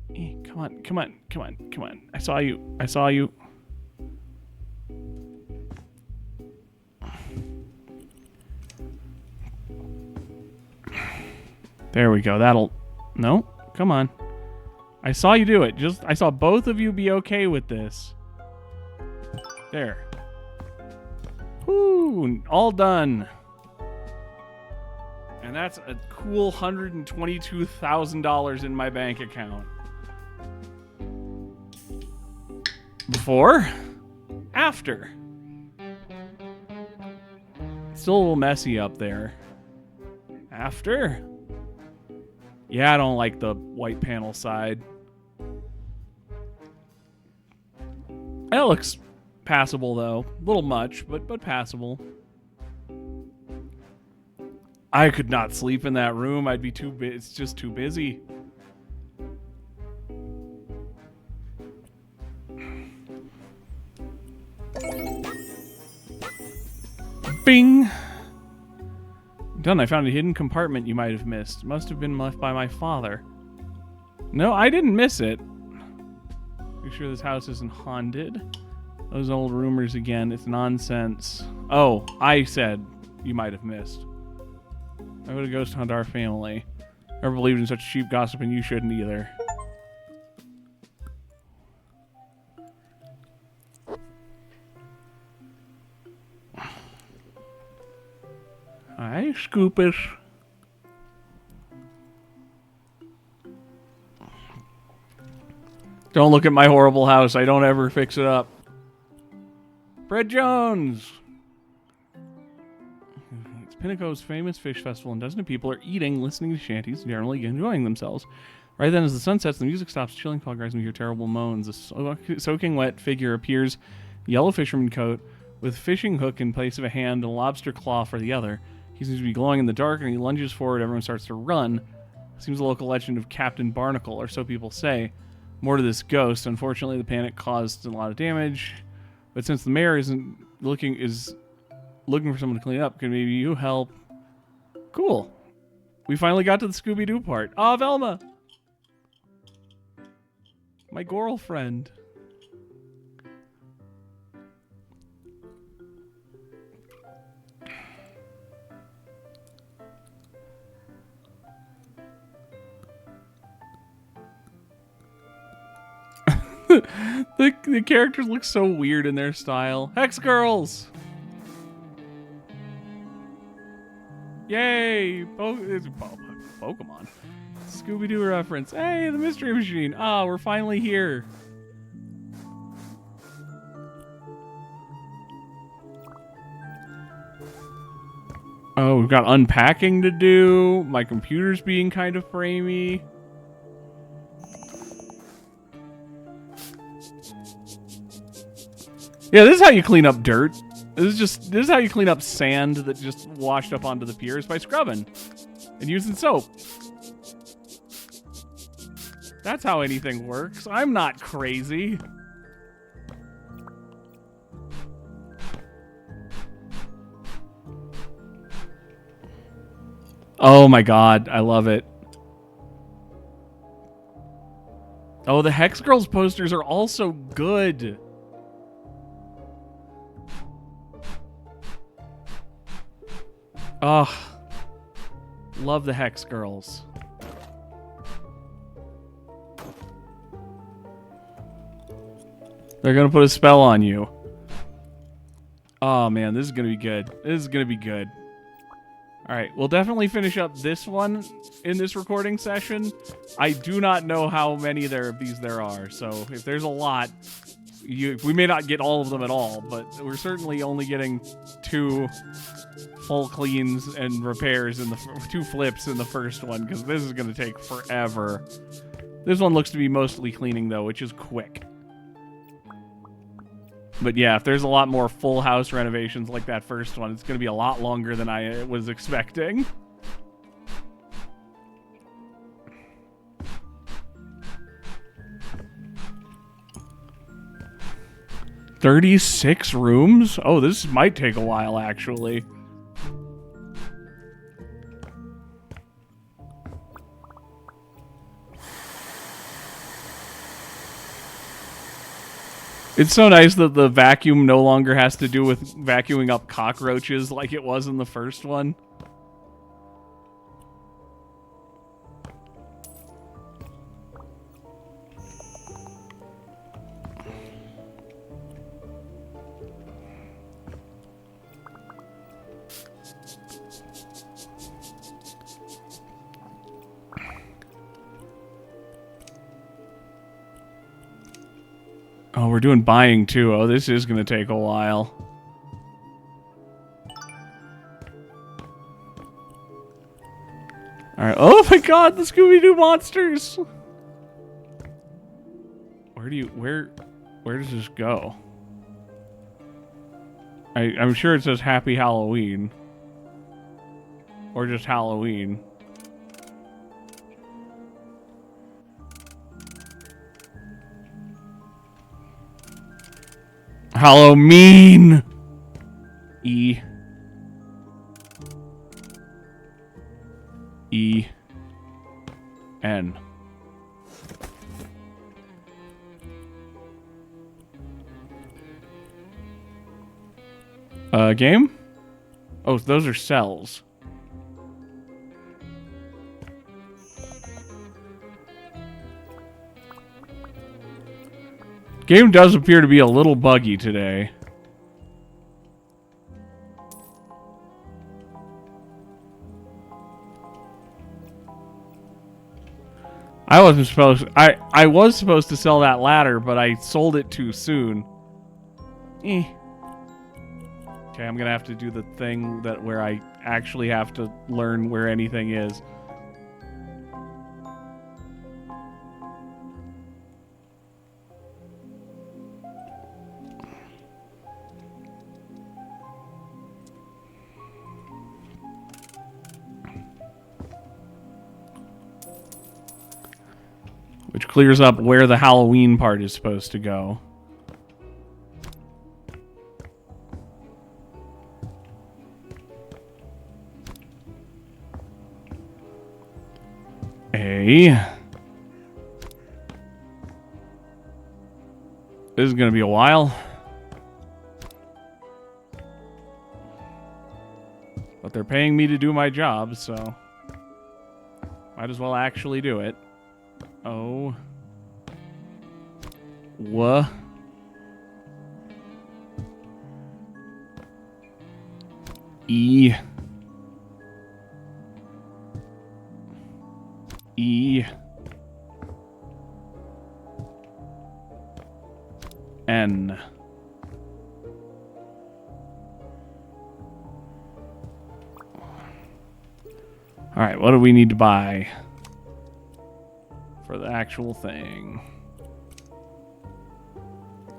Come on, come on, come on, come on. I saw you. I saw you. There we go. That'll... No? Come on. I saw you do it. I saw both of you be okay with this. There. Whoo! All done. And that's a cool $122,000 in my bank account. Before, after. Still a little messy up there. After. Yeah, I don't like the white panel side. That looks passable though. A little much, but passable. I could not sleep in that room. I'd be too busy. It's just too busy. Bing! Done. I found a hidden compartment you might have missed. Must have been left by my father. No, I didn't miss it. Make sure this house isn't haunted. Those old rumors again. It's nonsense. Oh, I said you might have missed. I would have ghost hunt our family. Never believed in such cheap gossip, and you shouldn't either. scoop it. Don't look at my horrible house. I don't ever fix it up. Fred Jones! It's Pinnaco's famous fish festival, and dozens of people are eating, listening to shanties, and generally enjoying themselves. Right then, as the sun sets, the music stops, chilling fog rising, and you hear terrible moans. A soaking wet figure appears, yellow fisherman coat, with a fishing hook in place of a hand and a lobster claw for the other. He seems to be glowing in the dark, and he lunges forward. Everyone starts to run. Seems a local legend of Captain Barnacle, or so people say. More to this ghost. Unfortunately, the panic caused a lot of damage. But since the mayor is looking for someone to clean up, can maybe you help? Cool. We finally got to the Scooby-Doo part. Ah, Velma! My girlfriend. The characters look so weird in their style. Hex Girls! Yay! Pokemon. Scooby-Doo reference. Hey, the Mystery Machine. Ah, we're finally here. Oh, we've got unpacking to do. My computer's being kind of framey. Yeah, this is how you clean up dirt. This is how you clean up sand that just washed up onto the piers, by scrubbing and using soap. That's how anything works. I'm not crazy. Oh my god, I love it. Oh, the Hex Girls posters are also good. Oh, love the Hex Girls. They're gonna put a spell on you. Oh man, this is gonna be good. This is gonna be good. Alright, we'll definitely finish up this one in this recording session. I do not know how many of these there are, so if there's a lot, we may not get all of them at all, but we're certainly only getting 2 full cleans and repairs in the 2 flips in the first one, because this is going to take forever. This one looks to be mostly cleaning, though, which is quick. But yeah, if there's a lot more full house renovations like that first one, it's going to be a lot longer than I was expecting. $36 rooms? Oh, this might take a while, actually. It's so nice that the vacuum no longer has to do with vacuuming up cockroaches like it was in the first one. Oh, we're doing buying too. Oh, this is going to take a while. All right. Oh my god, the Scooby-Doo monsters. Where does this go? I'm sure it says Happy Halloween. Or just Halloween. Halloween. E. N. Game? Oh, those are cells. Game does appear to be a little buggy today. I wasn't supposed. I was supposed to sell that ladder, but I sold it too soon. Eh. Okay, I'm gonna have to do the thing where I actually have to learn where anything is. Which clears up where the Halloween part is supposed to go. This is going to be a while. But they're paying me to do my job, so might as well actually do it. Oh. What? E. N. All right, what do we need to buy for the actual thing?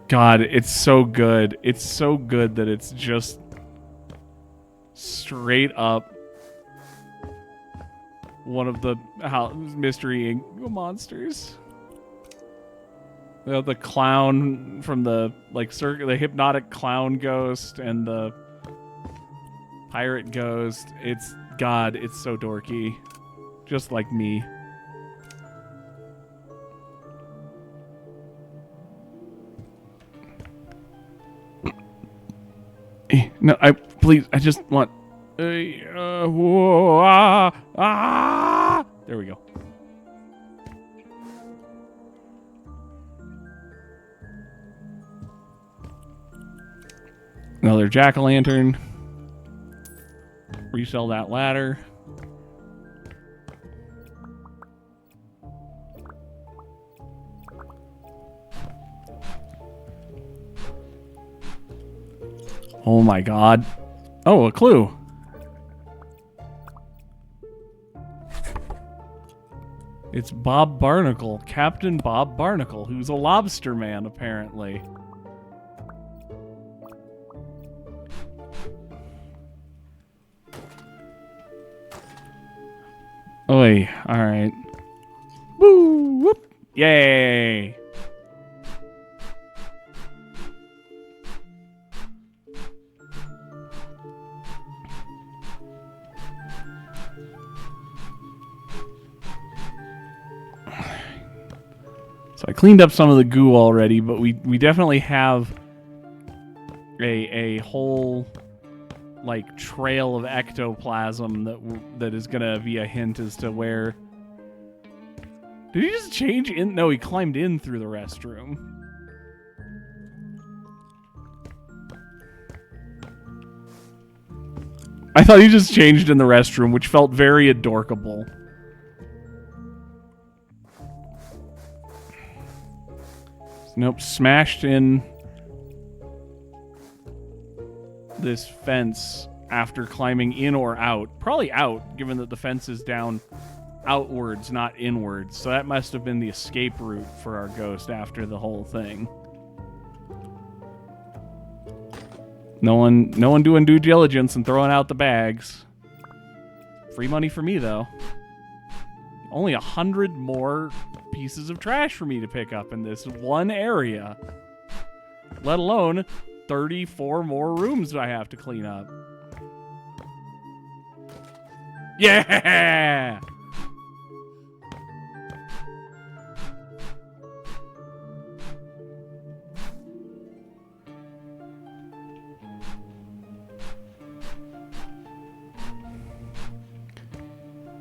God, it's so good. It's so good that it's just straight up one of the mystery monsters. The clown from the the hypnotic clown ghost and the pirate ghost. It's God, it's so dorky. Just like me. No, please, I just want there we go. Another jack-o'-lantern. Resell that ladder. Oh my God. Oh, a clue. It's Bob Barnacle, Captain Bob Barnacle, who's a lobster man, apparently. Oi, alright. Woo! Whoop! Yay! So I cleaned up some of the goo already, but we definitely have a whole trail of ectoplasm that is gonna be a hint as to where. Did he just change in? No, he climbed in through the restroom. I thought he just changed in the restroom, which felt very adorkable. Nope, smashed in this fence after climbing in or out. Probably out, given that the fence is down outwards, not inwards. So that must have been the escape route for our ghost after the whole thing. No one doing due diligence and throwing out the bags. Free money for me, though. Only 100 more pieces of trash for me to pick up in this one area. Let alone 34 more rooms that I have to clean up. Yeah!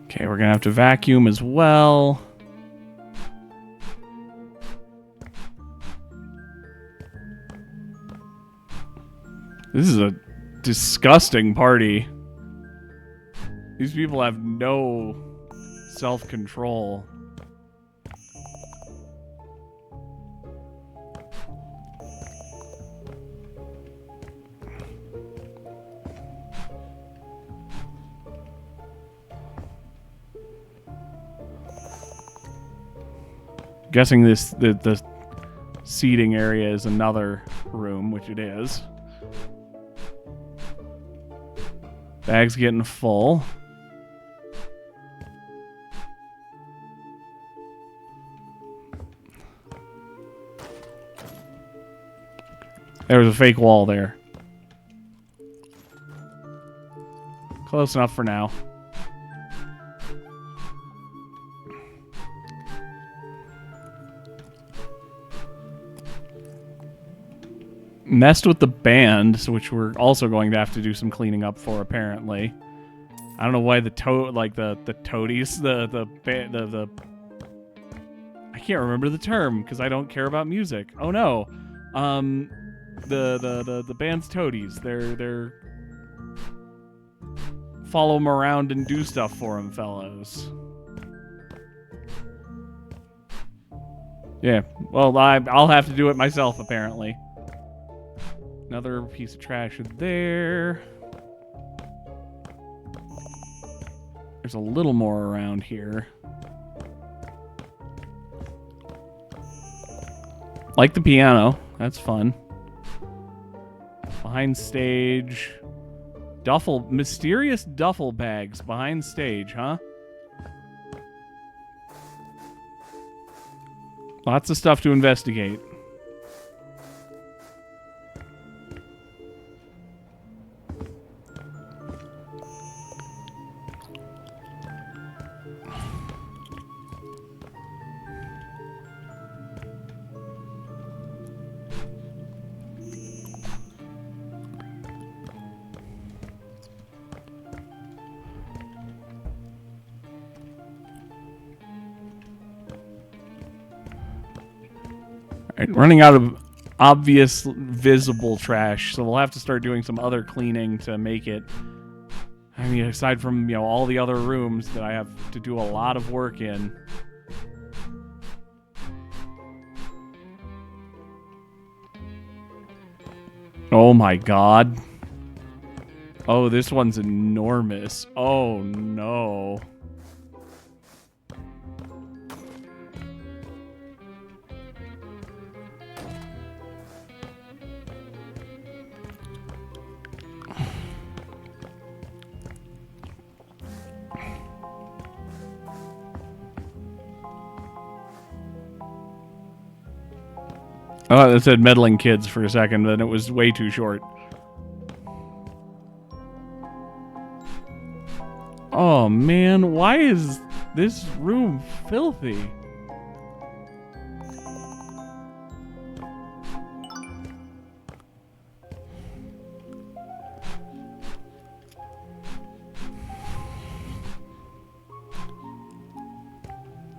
Okay, we're gonna have to vacuum as well. This is a disgusting party. These people have no self-control. Guessing the seating area is another room, which it is. Bag's getting full. There was a fake wall there. Close enough for now. Messed with the band, which we're also going to have to do some cleaning up for, apparently. I don't know why the toadies, the I can't remember the term because I don't care about music. Oh no. The band's toadies. They're follow him around and do stuff for him, fellows. Yeah. Well, I'll have to do it myself, apparently. Another piece of trash there. There's a little more around here. Like the piano. That's fun. Behind stage. Mysterious duffel bags behind stage, huh? Lots of stuff to investigate. Running out of obvious visible trash, so we'll have to start doing some other cleaning to make it. I mean, aside from, all the other rooms that I have to do a lot of work in. Oh my god. Oh, this one's enormous. Oh no. Oh, it said meddling kids for a second, then it was way too short. Oh man, why is this room filthy?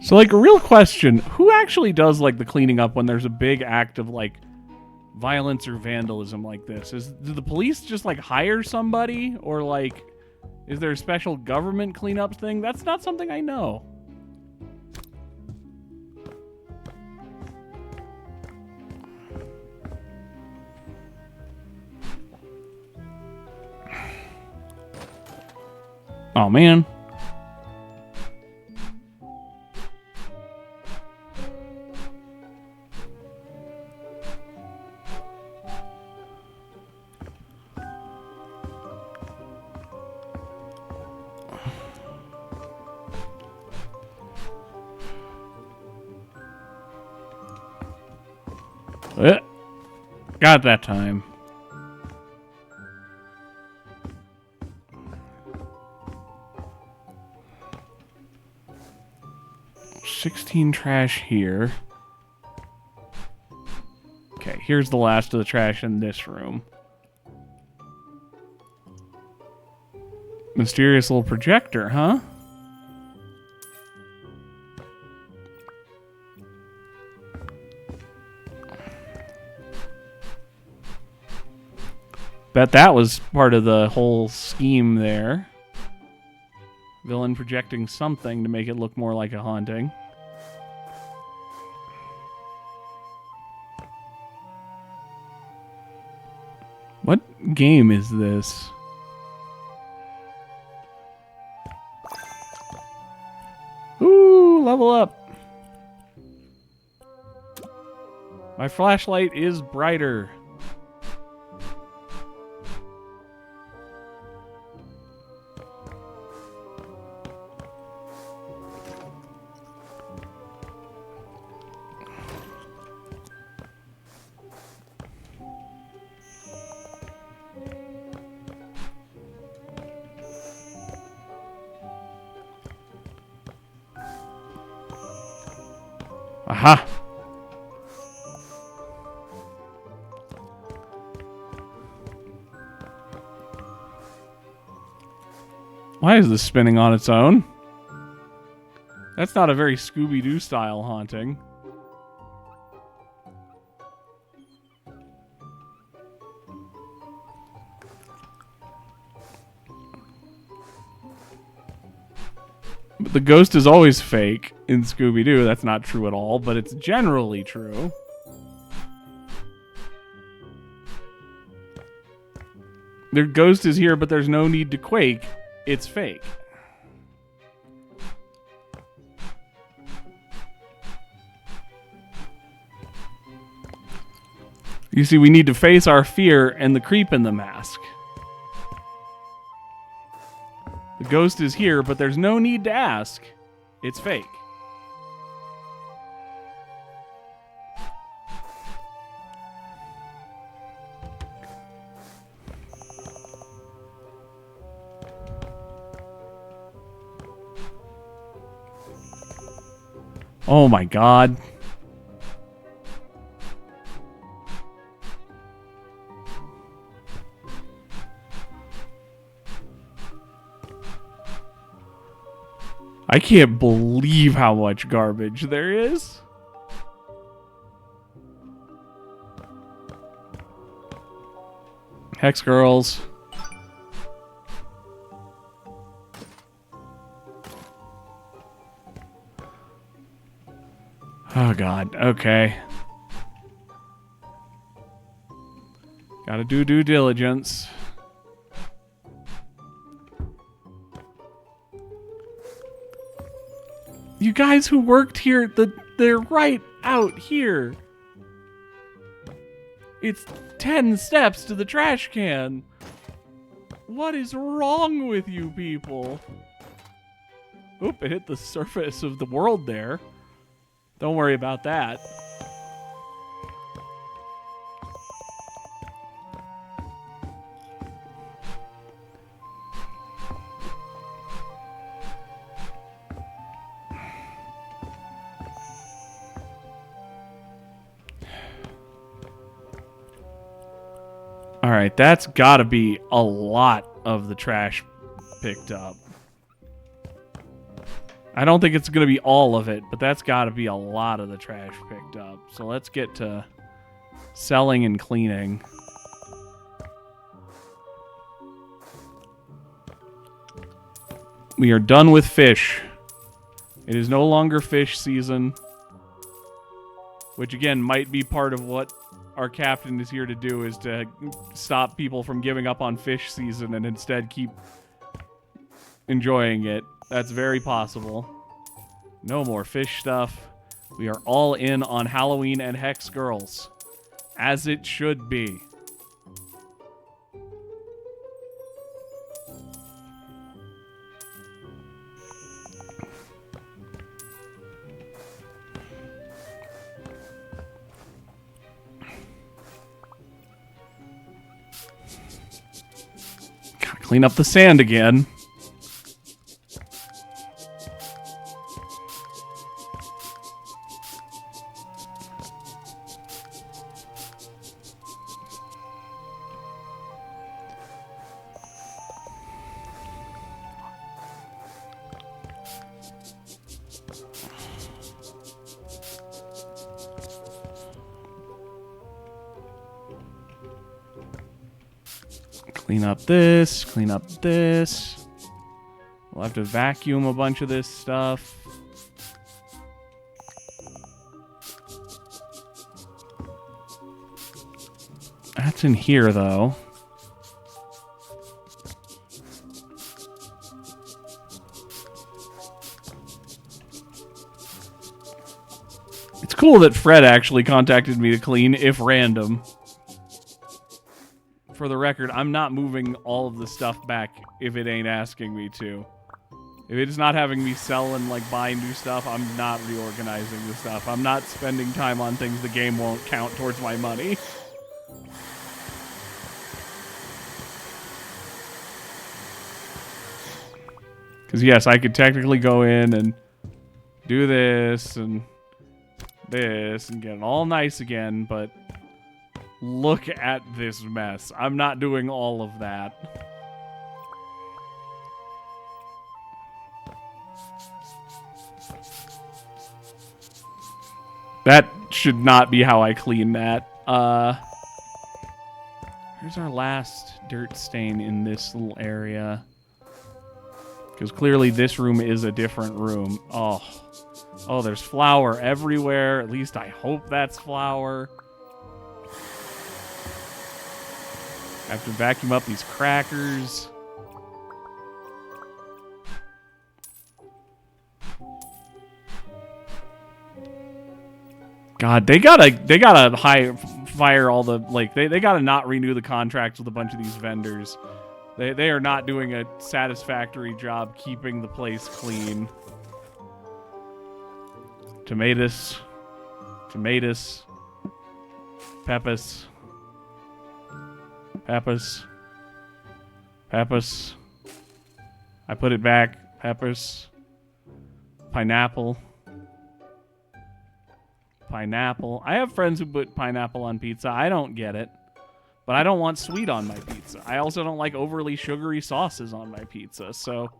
So, like, a real question, who actually does, like, the cleaning up when there's a big act of, like, violence or vandalism like this? Do the police just, like, hire somebody? Or, like, is there a special government cleanup thing? That's not something I know. Oh, man. Got that time. $16 trash here. Okay, here's the last of the trash in this room. Mysterious little projector, huh? Bet that was part of the whole scheme there. Villain projecting something to make it look more like a haunting. What game is this? Ooh, level up. My flashlight is brighter. Aha! Why is this spinning on its own? That's not a very Scooby-Doo style haunting. But the ghost is always fake in Scooby-Doo. That's not true at all, but it's generally true. The ghost is here, but there's no need to quake. It's fake. You see, we need to face our fear and the creep in the mask. The ghost is here, but there's no need to ask. It's fake. Oh my God. I can't believe how much garbage there is. Hex girls. Oh God, okay. Gotta do due diligence. You guys who worked here, they're right out here. It's 10 steps to the trash can. What is wrong with you people? Oop, it hit the surface of the world there. Don't worry about that. All right, that's got to be a lot of the trash picked up. I don't think it's going to be all of it, but that's got to be a lot of the trash picked up. So let's get to selling and cleaning. We are done with fish. It is no longer fish season, which again might be part of what our captain is here to do, is to stop people from giving up on fish season and instead keep enjoying it. That's very possible. No more fish stuff. We are all in on Halloween and Hex Girls, as it should be. Gotta clean up the sand again. Clean up this, clean up this. We'll have to vacuum a bunch of this stuff. That's in here, though. It's cool that Fred actually contacted me to clean, if random. For the record, I'm not moving all of the stuff back if it ain't asking me to. If it's not having me sell and like buy new stuff, I'm not reorganizing the stuff. I'm not spending time on things the game won't count towards my money. Because yes, I could technically go in and do this and get it all nice again, but look at this mess. I'm not doing all of that. That should not be how I clean that. Here's our last dirt stain in this little area. Because clearly this room is a different room. Oh, there's flour everywhere. At least I hope that's flour. I have to vacuum up these crackers. God, they gotta fire all the, like, they gotta not renew the contracts with a bunch of these vendors. They are not doing a satisfactory job keeping the place clean. Tomatoes. Peppers. I put it back. Peppers. Pineapple. I have friends who put pineapple on pizza. I don't get it. But I don't want sweet on my pizza. I also don't like overly sugary sauces on my pizza, so...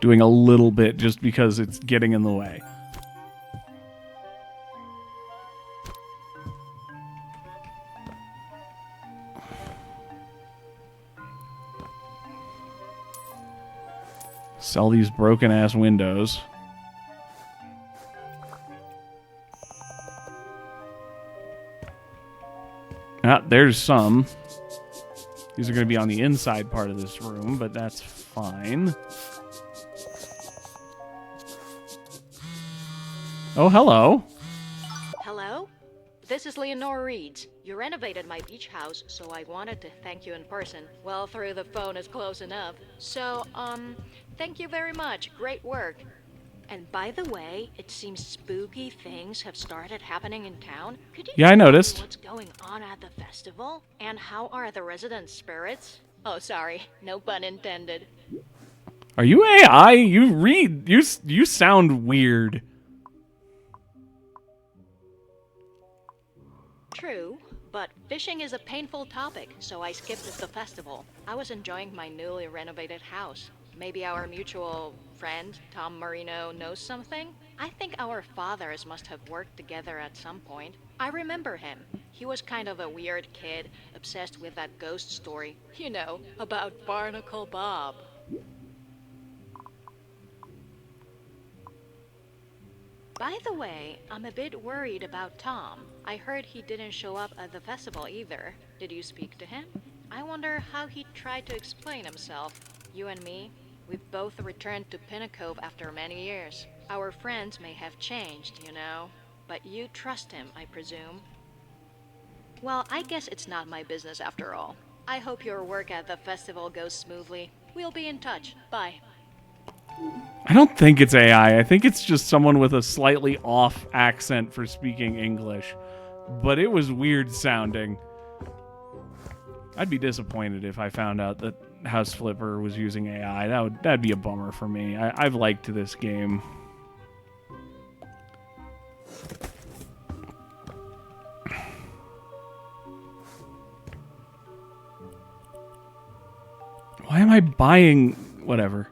Doing a little bit just because it's getting in the way. Sell these broken-ass windows. Ah, there's some. These are going to be on the inside part of this room, but that's fine. Oh, hello. Hello? This is Leonore Reeds. You renovated my beach house, so I wanted to thank you in person. Well, through the phone is close enough. So, thank you very much. Great work. And by the way, it seems spooky things have started happening in town. Could you I tell me noticed. what's going on at the festival? And how are the resident spirits? Oh, sorry. No pun intended. Are you AI? You sound weird. True, but fishing is a painful topic, so I skipped the festival. I was enjoying my newly renovated house. Maybe our mutual friend, Tom Marino, knows something? I think our fathers must have worked together at some point. I remember him. He was kind of a weird kid, obsessed with that ghost story. You know, about Barnacle Bob. By the way, I'm a bit worried about Tom. I heard he didn't show up at the festival either. Did you speak to him? I wonder how he tried to explain himself. You and me, we've both returned to Pinnacle after many years. Our friends may have changed, you know. But you trust him, I presume. Well, I guess it's not my business after all. I hope your work at the festival goes smoothly. We'll be in touch. Bye. I don't think it's AI. I think it's just someone with a slightly off accent for speaking English. But it was weird sounding. I'd be disappointed if I found out that House Flipper was using AI. That'd be a bummer for me. I've liked this game. Why am I buying whatever?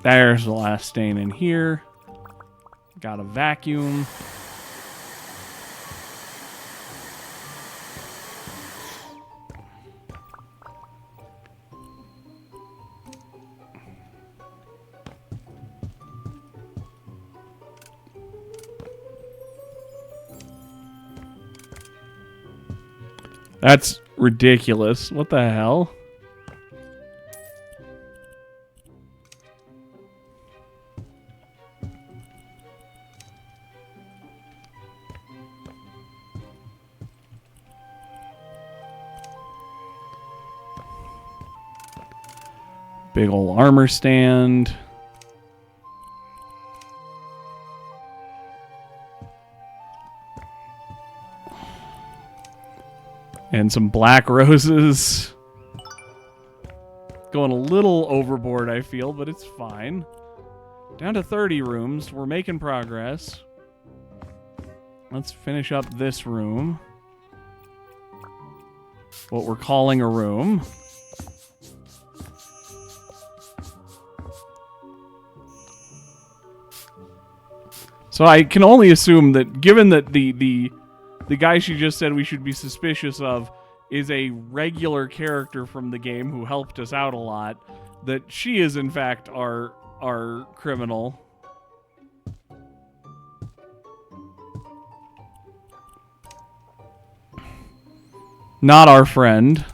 There's the last stain in here. Got a vacuum. That's ridiculous. What the hell? Big ol' armor stand. And some black roses. Going a little overboard, I feel, but it's fine. Down to 30 rooms. We're making progress. Let's finish up this room. What we're calling a room. So I can only assume that, given that the guy she just said we should be suspicious of is a regular character from the game who helped us out a lot, that she is in fact our criminal. Not our friend.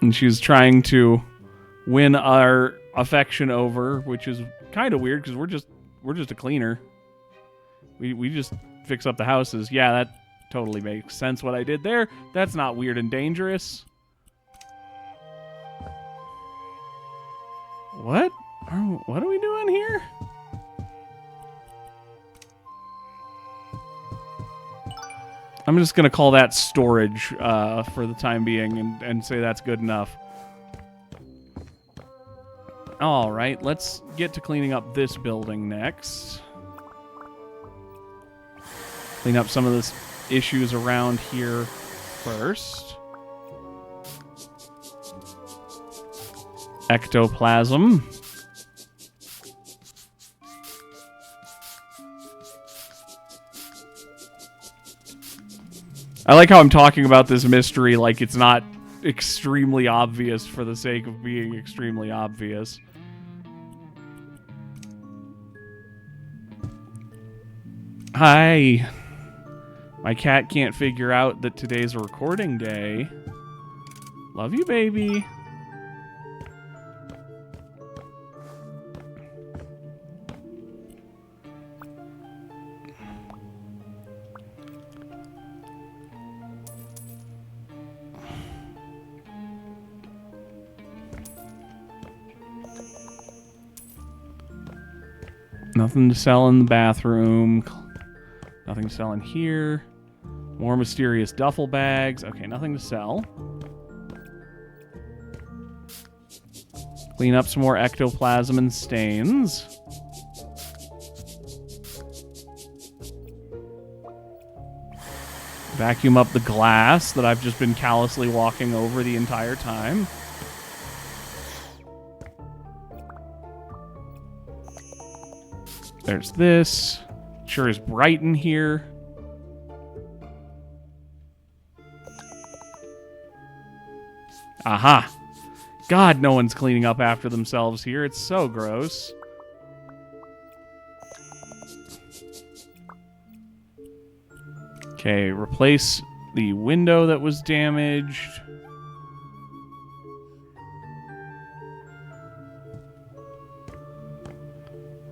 And she's trying to win our affection over, which is kind of weird because we're just a cleaner. We just fix up the houses. Yeah, that totally makes sense what I did there. That's not weird and dangerous. What are we doing here? I'm just going to call that storage for the time being and say that's good enough. All right, let's get to cleaning up this building next. Clean up some of the issues around here first. Ectoplasm. I like how I'm talking about this mystery like it's not extremely obvious for the sake of being extremely obvious. Hi. My cat can't figure out that today's a recording day. Love you, baby. Nothing to sell in the bathroom. Nothing to sell in here. More mysterious duffel bags. Okay, nothing to sell. Clean up some more ectoplasm and stains. Vacuum up the glass that I've just been callously walking over the entire time. There's this. Sure is bright in here. Aha. God, no one's cleaning up after themselves here. It's so gross. Okay, replace the window that was damaged.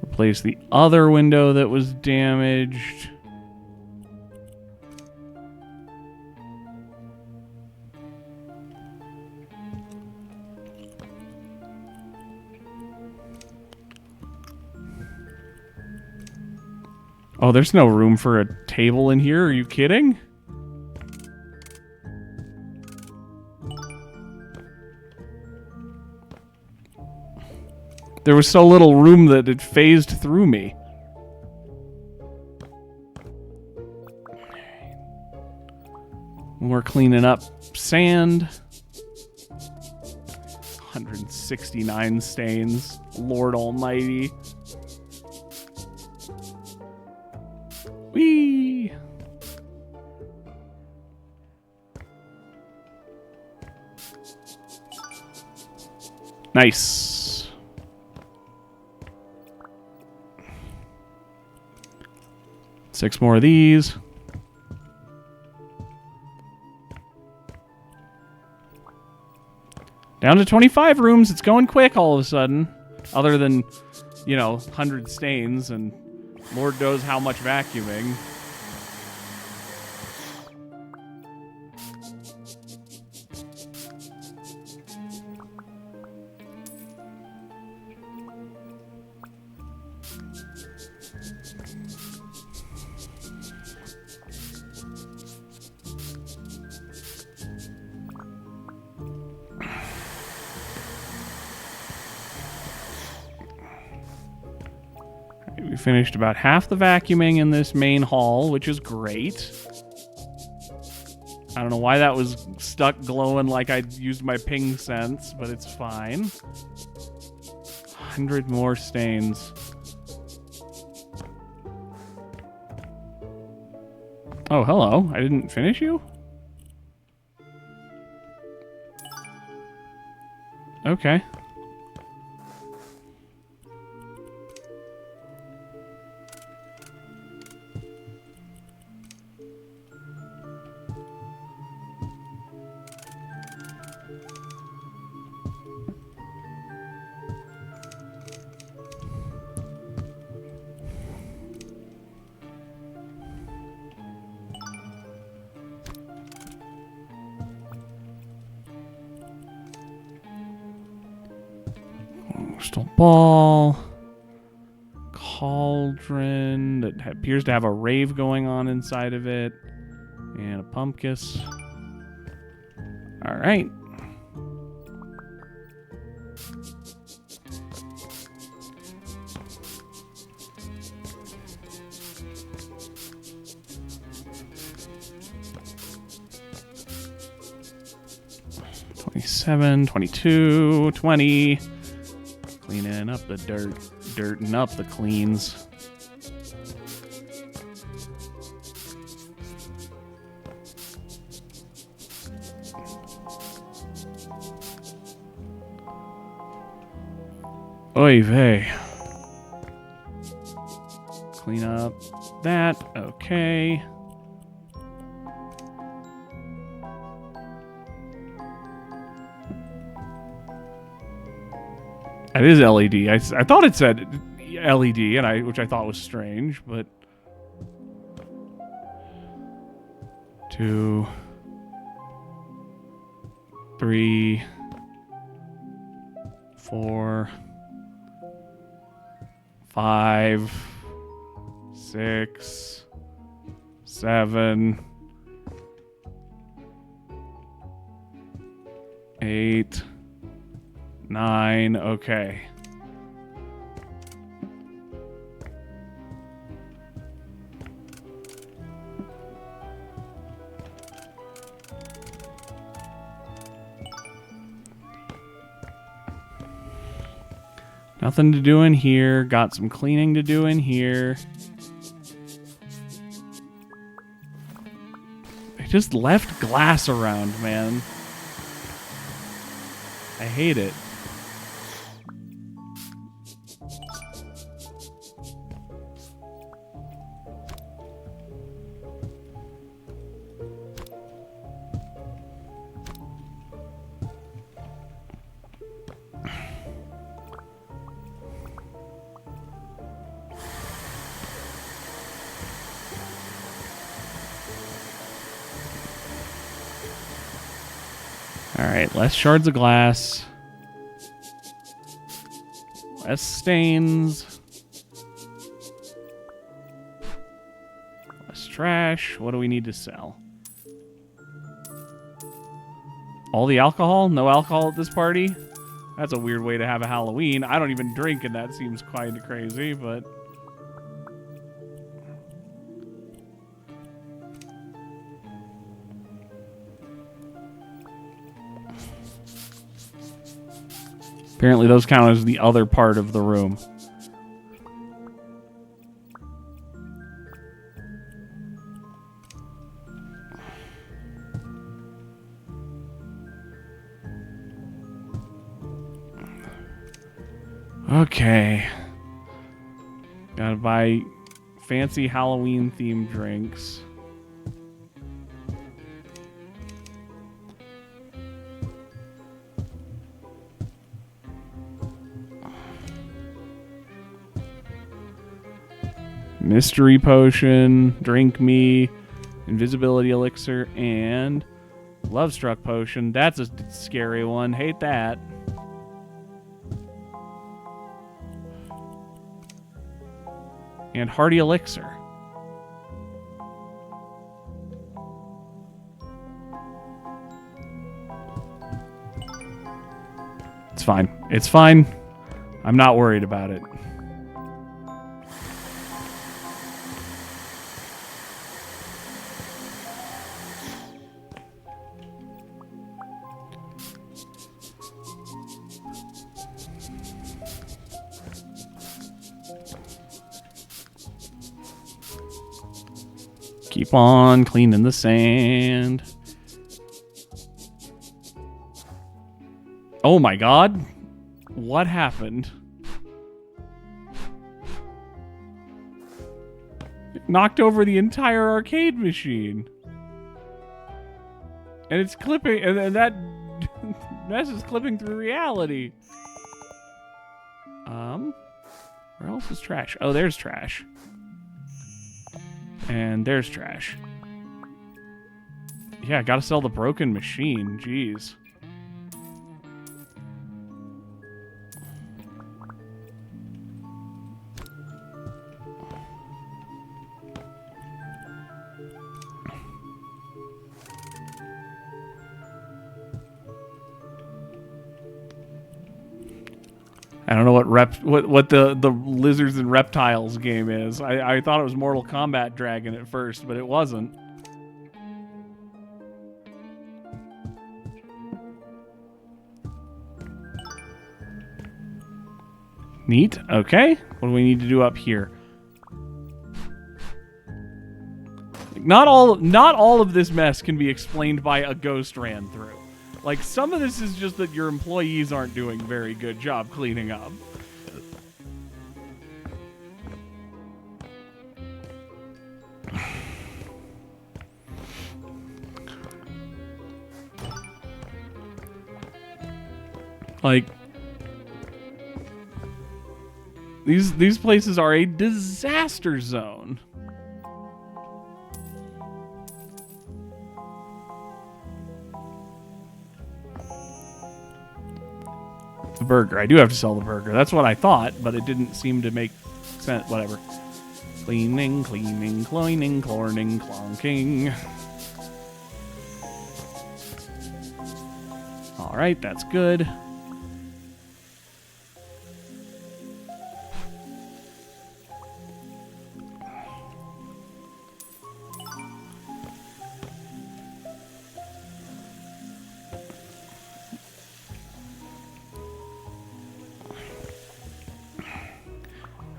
Replace the other window that was damaged. Oh, there's no room for a table in here. Are you kidding? There was so little room that it phased through me. We're cleaning up sand. 169 stains. Lord Almighty. Whee! Nice. 6 more of these. Down to 25 rooms. It's going quick all of a sudden. Other than, you know, 100 stains and Lord knows how much vacuuming. We finished about half the vacuuming in this main hall, which is great. I don't know why that was stuck glowing like I used my ping sense, but it's fine. 100 more stains. Oh, hello. I didn't finish you? Okay. Crystal ball. Cauldron that appears to have a rave going on inside of it. And a pumpkin. All right. $27, $22, $20. Cleaning up the dirt, dirting up the cleans. Oy vey. Clean up that. Okay. It is LED. I thought it said LED, which I thought was strange, but 2, 3, 4, 5, 6, 7, 8, 9. Okay. Nothing to do in here. Got some cleaning to do in here. They just left glass around, man. I hate it. Alright, less shards of glass. Less stains. Less trash. What do we need to sell? All the alcohol? No alcohol at this party? That's a weird way to have a Halloween. I don't even drink, and that seems quite crazy, but... Apparently those count as the other part of the room. Okay. Gotta buy fancy Halloween themed drinks. Mystery potion, drink me, invisibility elixir, and love struck potion. That's a scary one. Hate that. And hardy elixir. It's fine. It's fine. I'm not worried about it. Keep on cleaning the sand. Oh my god. What happened? It knocked over the entire arcade machine. And it's clipping, and that mess is clipping through reality. Where else is trash? Oh, there's trash. And there's trash. Yeah, gotta sell the broken machine. Jeez. I don't know what the lizards and reptiles game is. I thought it was Mortal Kombat Dragon at first, but it wasn't. Neat. Okay. What do we need to do up here? Not all of this mess can be explained by a ghost ran through. Like, some of this is just that your employees aren't doing a very good job cleaning up. Like, these places are a disaster zone. The burger. I do have to sell the burger. That's what I thought, but it didn't seem to make sense. Whatever. Cleaning, cleaning, cloining, clorning, clonking. Alright, that's good.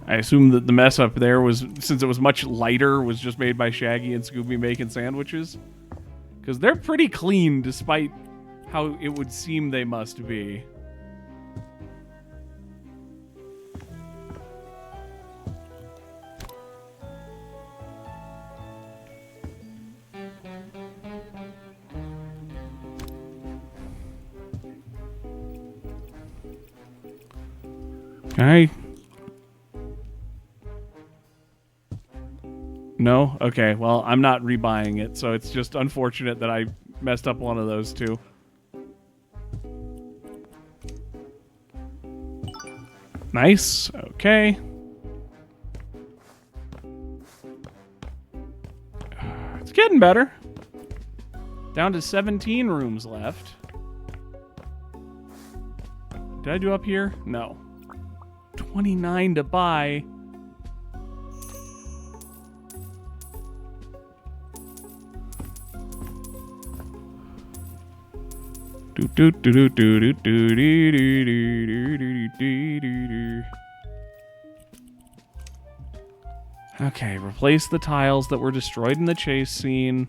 I assume that the mess up there was, since it was much lighter, was just made by Shaggy and Scooby making sandwiches. Because they're pretty clean, despite how it would seem they must be. Okay. No? Okay, well, I'm not rebuying it, so it's just unfortunate that I messed up one of those two. Nice. Okay. It's getting better. Down to 17 rooms left. Did I do up here? No. 29 to buy. Okay, replace the tiles that were destroyed in the chase scene.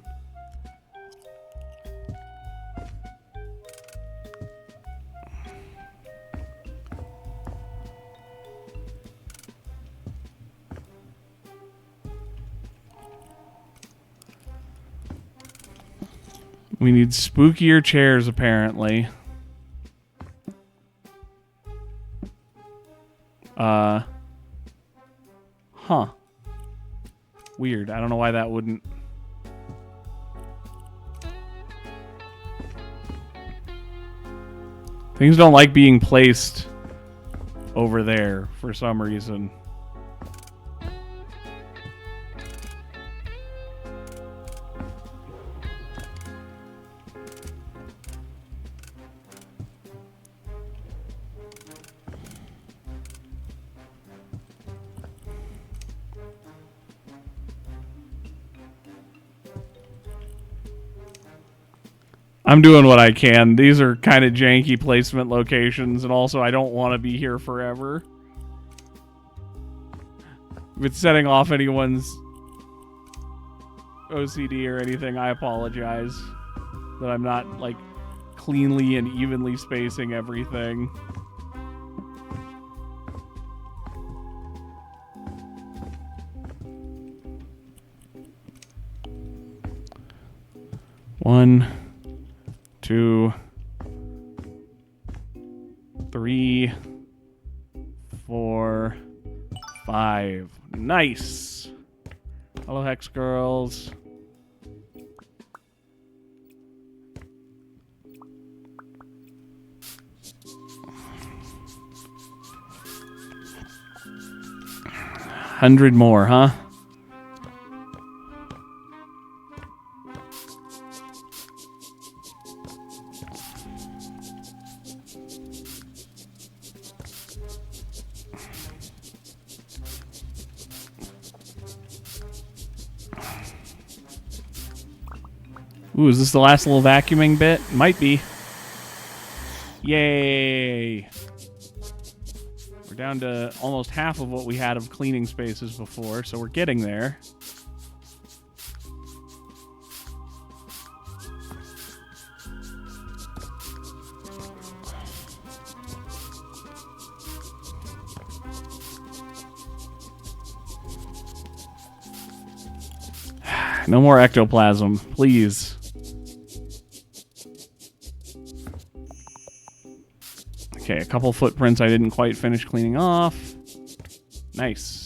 We need spookier chairs, apparently. Huh. Weird. I don't know why that wouldn't... Things don't like being placed over there for some reason. I'm doing what I can. These are kind of janky placement locations, and also I don't want to be here forever. If it's setting off anyone's OCD or anything, I apologize. That I'm not, like, cleanly and evenly spacing everything. One, 2, 3, 4, 5. Nice. Hello, Hex Girls. $100 more, huh? Ooh, is this the last little vacuuming bit? Might be. Yay! We're down to almost half of what we had of cleaning spaces before, so we're getting there. No more ectoplasm, please. Okay, a couple footprints I didn't quite finish cleaning off. Nice.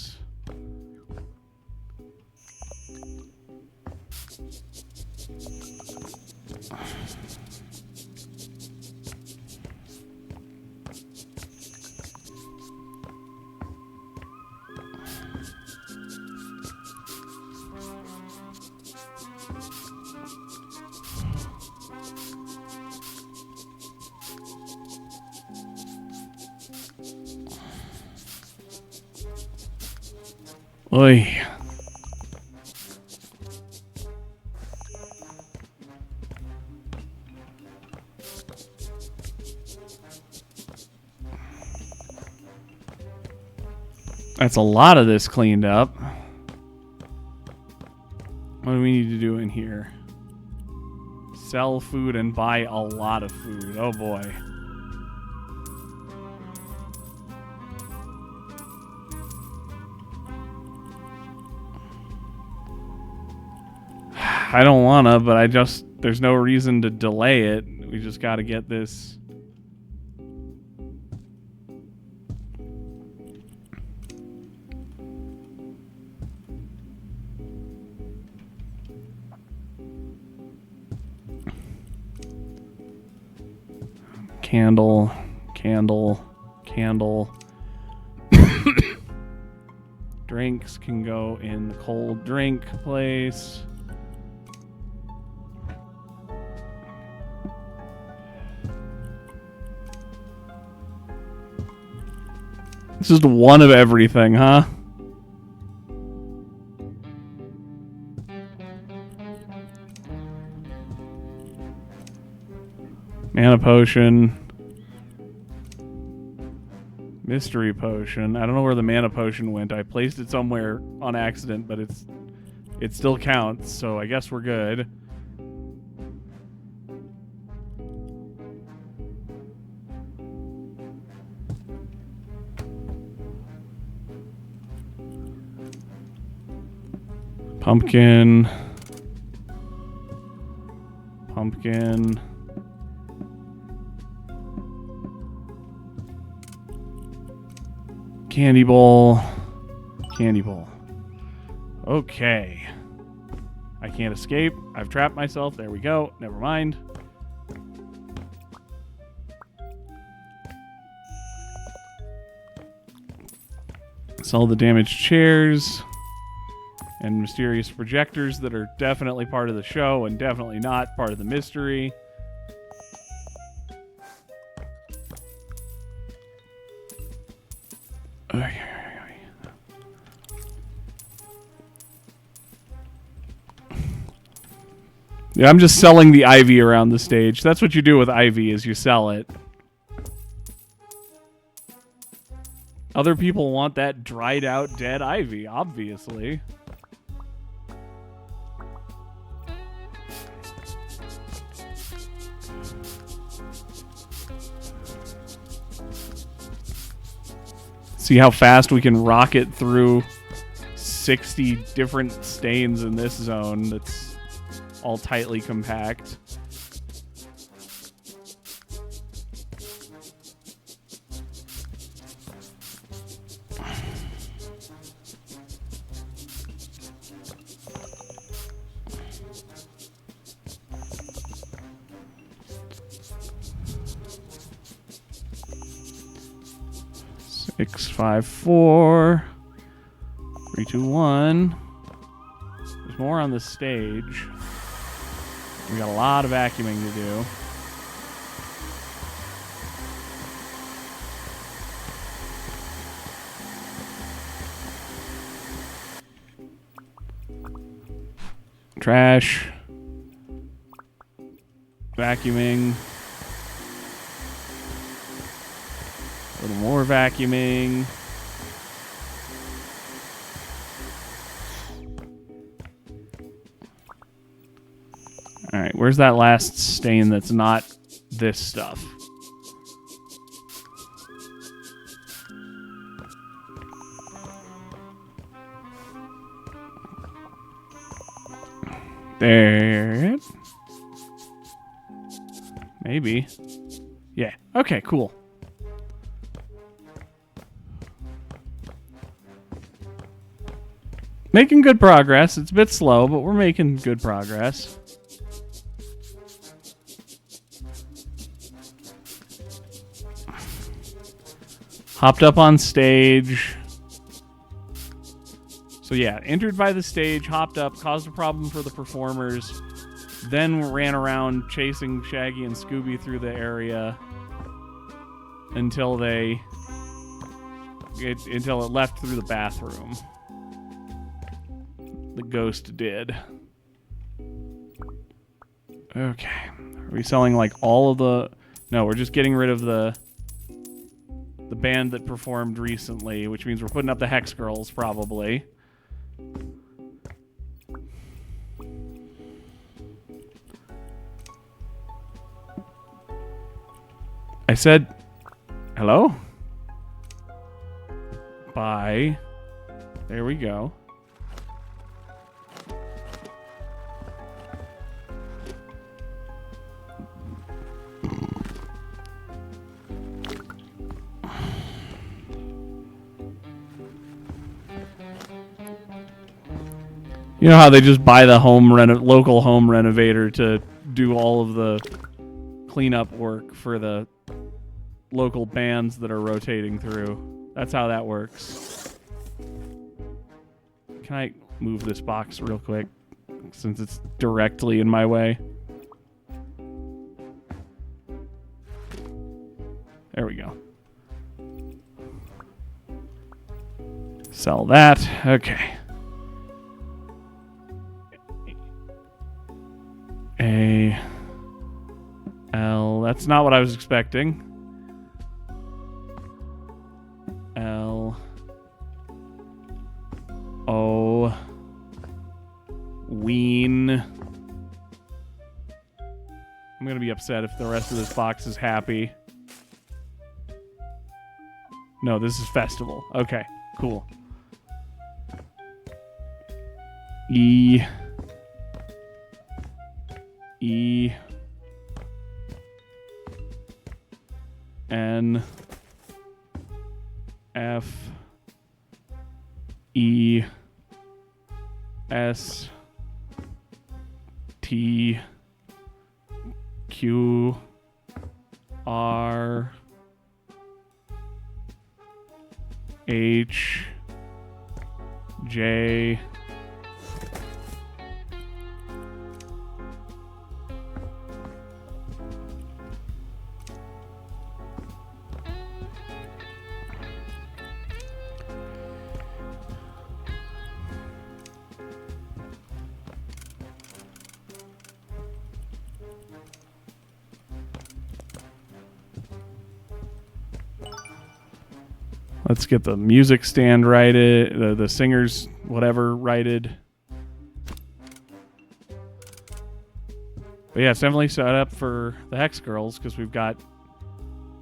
Oy. That's a lot of this cleaned up. What do we need to do in here? Sell food and buy a lot of food. Oh boy. I don't wanna, but there's no reason to delay it. We just gotta get this. Candle, candle, candle. Drinks can go in the cold drink place. It's just one of everything, huh? Mana potion. Mystery potion. I don't know where the mana potion went. I placed it somewhere on accident, but it still counts, so I guess we're good. Pumpkin. Pumpkin. Candy bowl. Candy bowl. Okay. I can't escape. I've trapped myself. There we go. Never mind. Sell the damaged chairs and mysterious projectors that are definitely part of the show and definitely not part of the mystery. Yeah, I'm just selling the ivy around the stage. That's what you do with ivy, is you sell it. Other people want that dried out dead ivy, obviously. See how fast we can rocket through 60 different stains in this zone that's all tightly compact. Six, 5, 4, 3, 2, 1. There's more on the stage. We got a lot of vacuuming to do. Trash. Vacuuming. A little more vacuuming. All right, where's that last stain that's not this stuff? There. Maybe. Yeah. Okay, cool. Making good progress. It's a bit slow, but we're making good progress. Hopped up on stage. So yeah, entered by the stage, hopped up, caused a problem for the performers, then ran around chasing Shaggy and Scooby through the area until it left through the bathroom. The ghost did. Okay. Are we selling like all of the... No, we're just getting rid of the band that performed recently, which means we're putting up the Hex Girls, probably. I said, hello? Bye. There we go. You know how they just buy the local home renovator to do all of the cleanup work for the local bands that are rotating through. That's how that works. Can I move this box real quick since it's directly in my way? There we go. Sell that. Okay. A L. That's not what I was expecting. L O Ween. I'm gonna be upset if the rest of this box is happy. No, this is festival. Okay, cool. E N F E S T Q R H J Let's get the music stand righted, the singers, whatever, righted. But yeah, it's definitely set up for the Hex Girls because we've got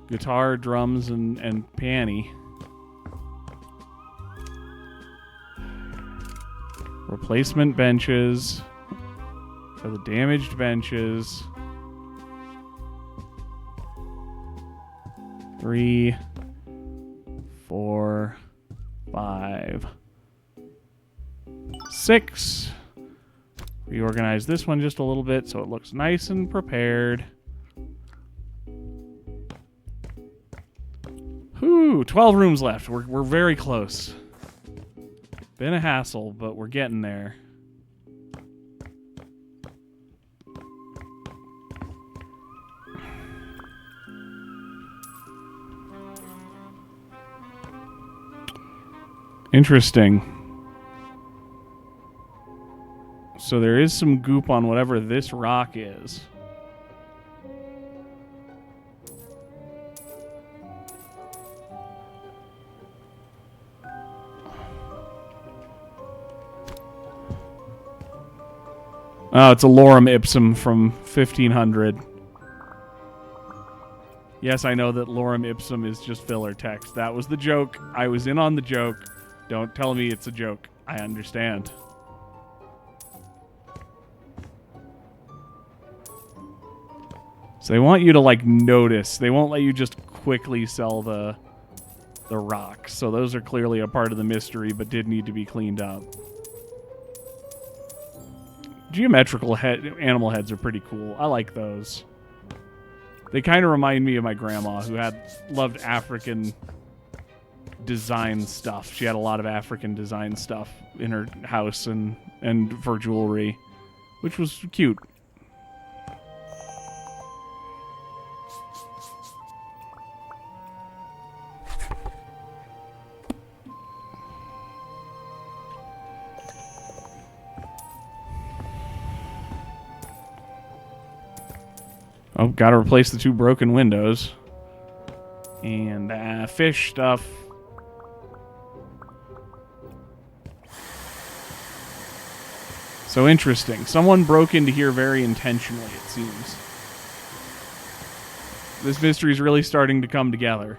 guitar, drums, and piano. Replacement benches for the damaged benches. 3, 4, 5, 6. Reorganize this one just a little bit so it looks nice and prepared. Whew, 12 rooms left. We're very close. Been a hassle, but we're getting there. Interesting. So there is some goop on whatever this rock is. Oh, it's a lorem ipsum from 1500. Yes, I know that lorem ipsum is just filler text. That was the joke. I was in on the joke. Don't tell me it's a joke. I understand. So they want you to, like, notice. They won't let you just quickly sell the rocks. So those are clearly a part of the mystery, but did need to be cleaned up. Geometrical animal heads are pretty cool. I like those. They kind of remind me of my grandma, who loved African design stuff. She had a lot of African design stuff in her house and for jewelry, which was cute. Oh, gotta replace the 2 broken windows. And fish stuff. So interesting. Someone broke into here very intentionally, it seems. This mystery is really starting to come together.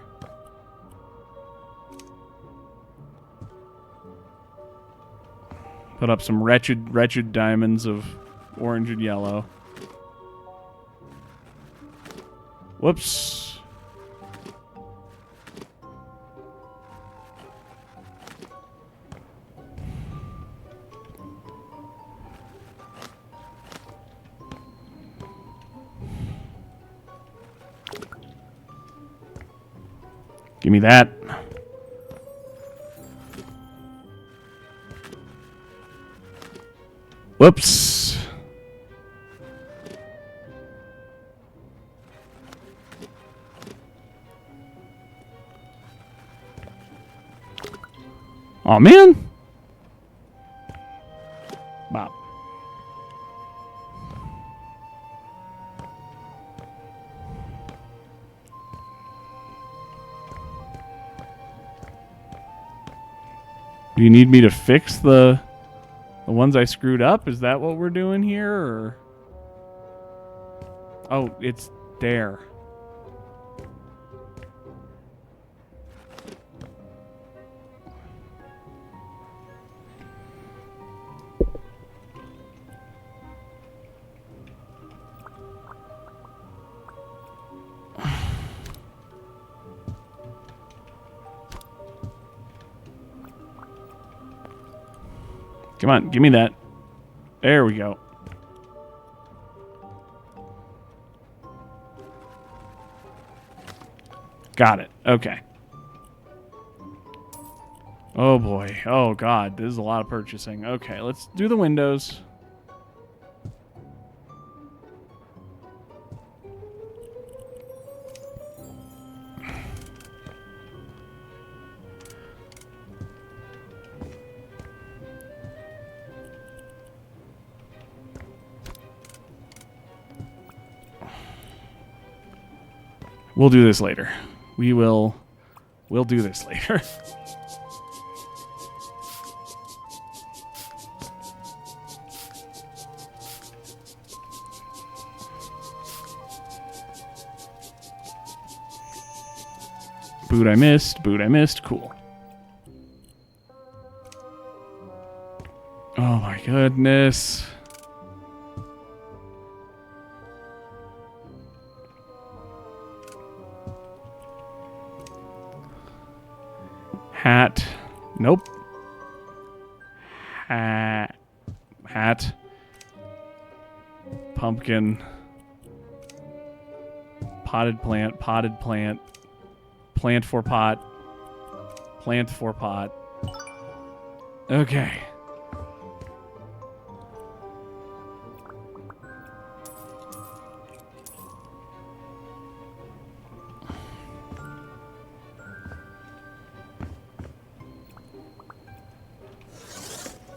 Put up some wretched diamonds of orange and yellow. Whoops. Give me that. Whoops. Aw, man. Wow. Do you need me to fix the ones I screwed up? Is that what we're doing here, or? Oh, it's there. Come on, give me that. There we go. Got it. Okay. Oh boy. Oh god. This is a lot of purchasing. Okay, let's do the windows. We'll do this later. We'll do this later. Boot I missed. Boot I missed. Cool. Oh my goodness. Hat. Nope. Hat. Pumpkin. Potted plant. Potted plant. Plant for pot. Plant for pot. Okay.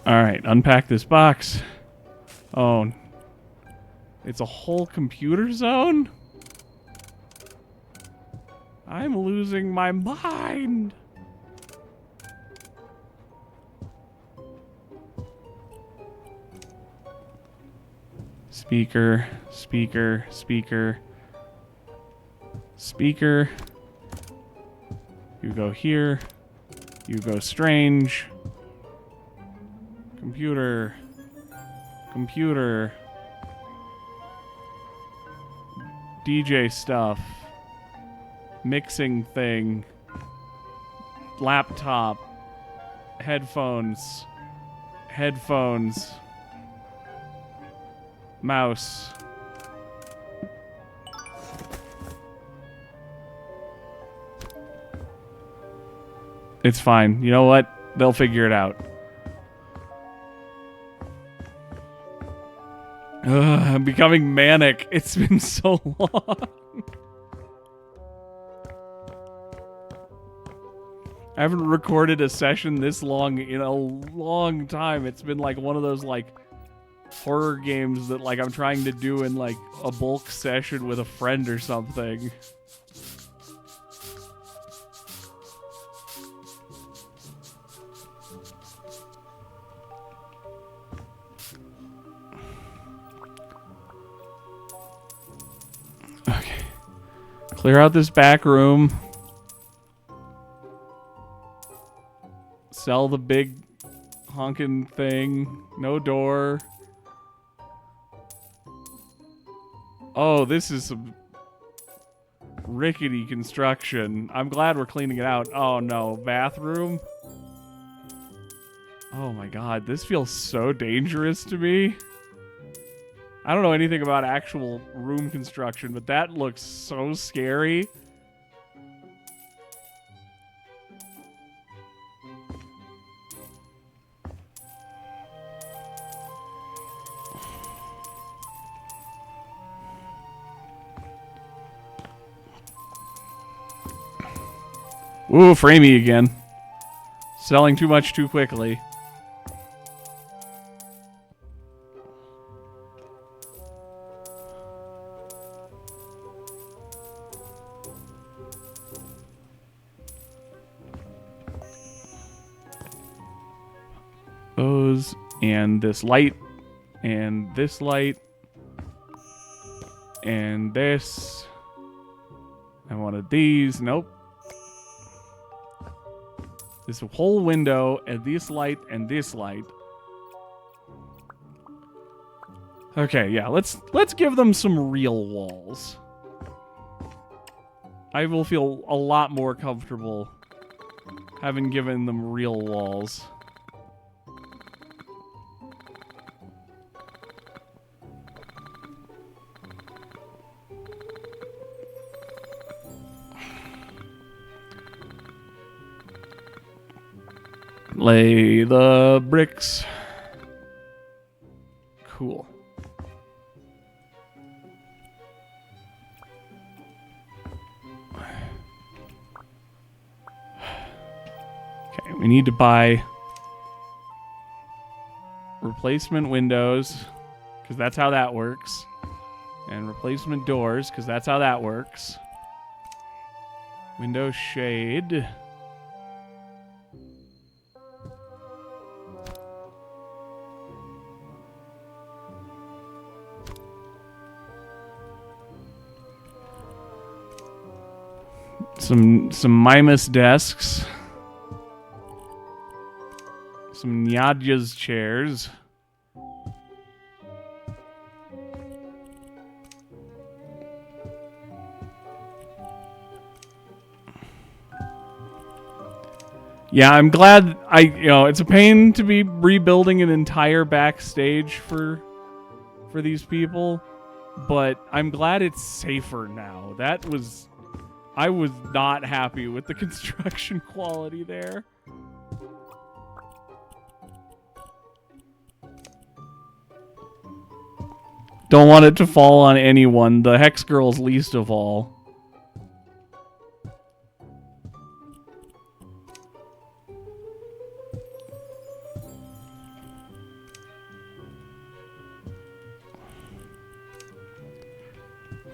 Alright, unpack this box. Oh. It's a whole computer zone? I'm losing my mind. Speaker, speaker, speaker, speaker. You go here. You go strange. Computer. Computer. DJ stuff. Mixing thing. Laptop. Headphones. Headphones. Mouse. It's fine. You know what? They'll figure it out. I'm becoming manic. It's been so long. I haven't recorded a session this long in a long time. It's been like one of those like horror games that like I'm trying to do in like a bulk session with a friend or something. Okay. Clear out this back room. Sell the big honking thing. No door. Oh, this is some rickety construction. I'm glad we're cleaning it out. Oh no, bathroom. Oh my god, this feels so dangerous to me. I don't know anything about actual room construction, but that looks so scary. Ooh, framey again. Selling too much too quickly. Those and this light and this light and this. I wanted these. Nope. This whole window and this light and this light. Okay, yeah, let's give them some real walls. I will feel a lot more comfortable having given them real walls. Lay the bricks. Cool. Okay, we need to buy replacement windows, because that's how that works. And replacement doors, because that's how that works. Window shade. Some Mimas desks. Some Nyadja's chairs. Yeah, I'm glad it's a pain to be rebuilding an entire backstage for these people, but I'm glad it's safer now. I was not happy with the construction quality there. Don't want it to fall on anyone, the Hex Girls least of all.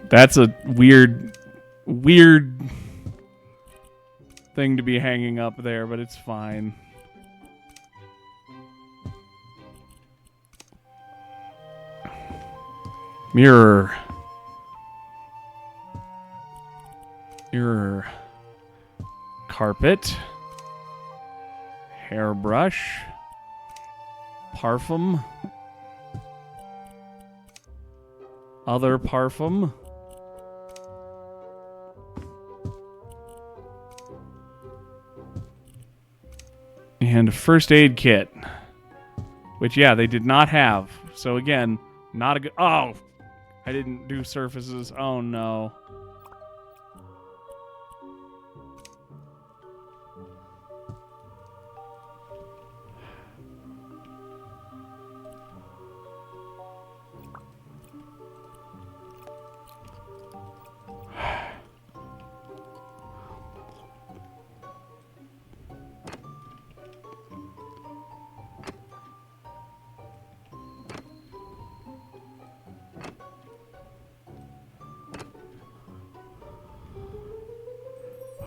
That's a weird thing to be hanging up there, but it's fine. Mirror. Carpet. Hairbrush. Parfum. Other parfum. And a first aid kit. Which, yeah, they did not have. So, again, not a good... Oh! I didn't do surfaces. Oh, no.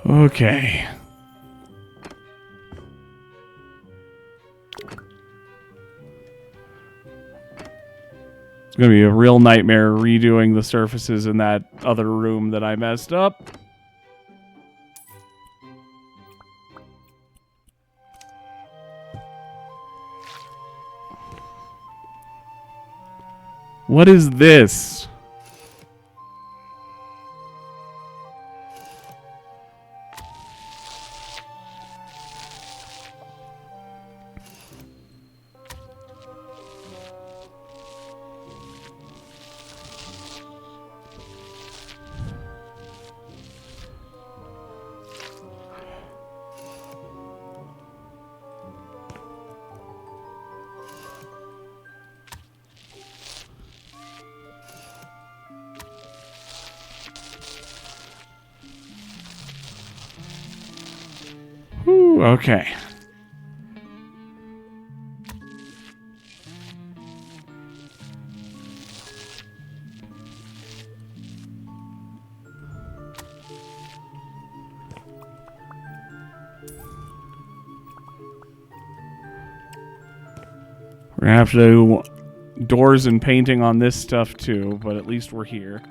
Okay. It's going to be a real nightmare redoing the surfaces in that other room that I messed up. What is this? Whew, okay. We're gonna have to do doors and painting on this stuff too, but at least we're here.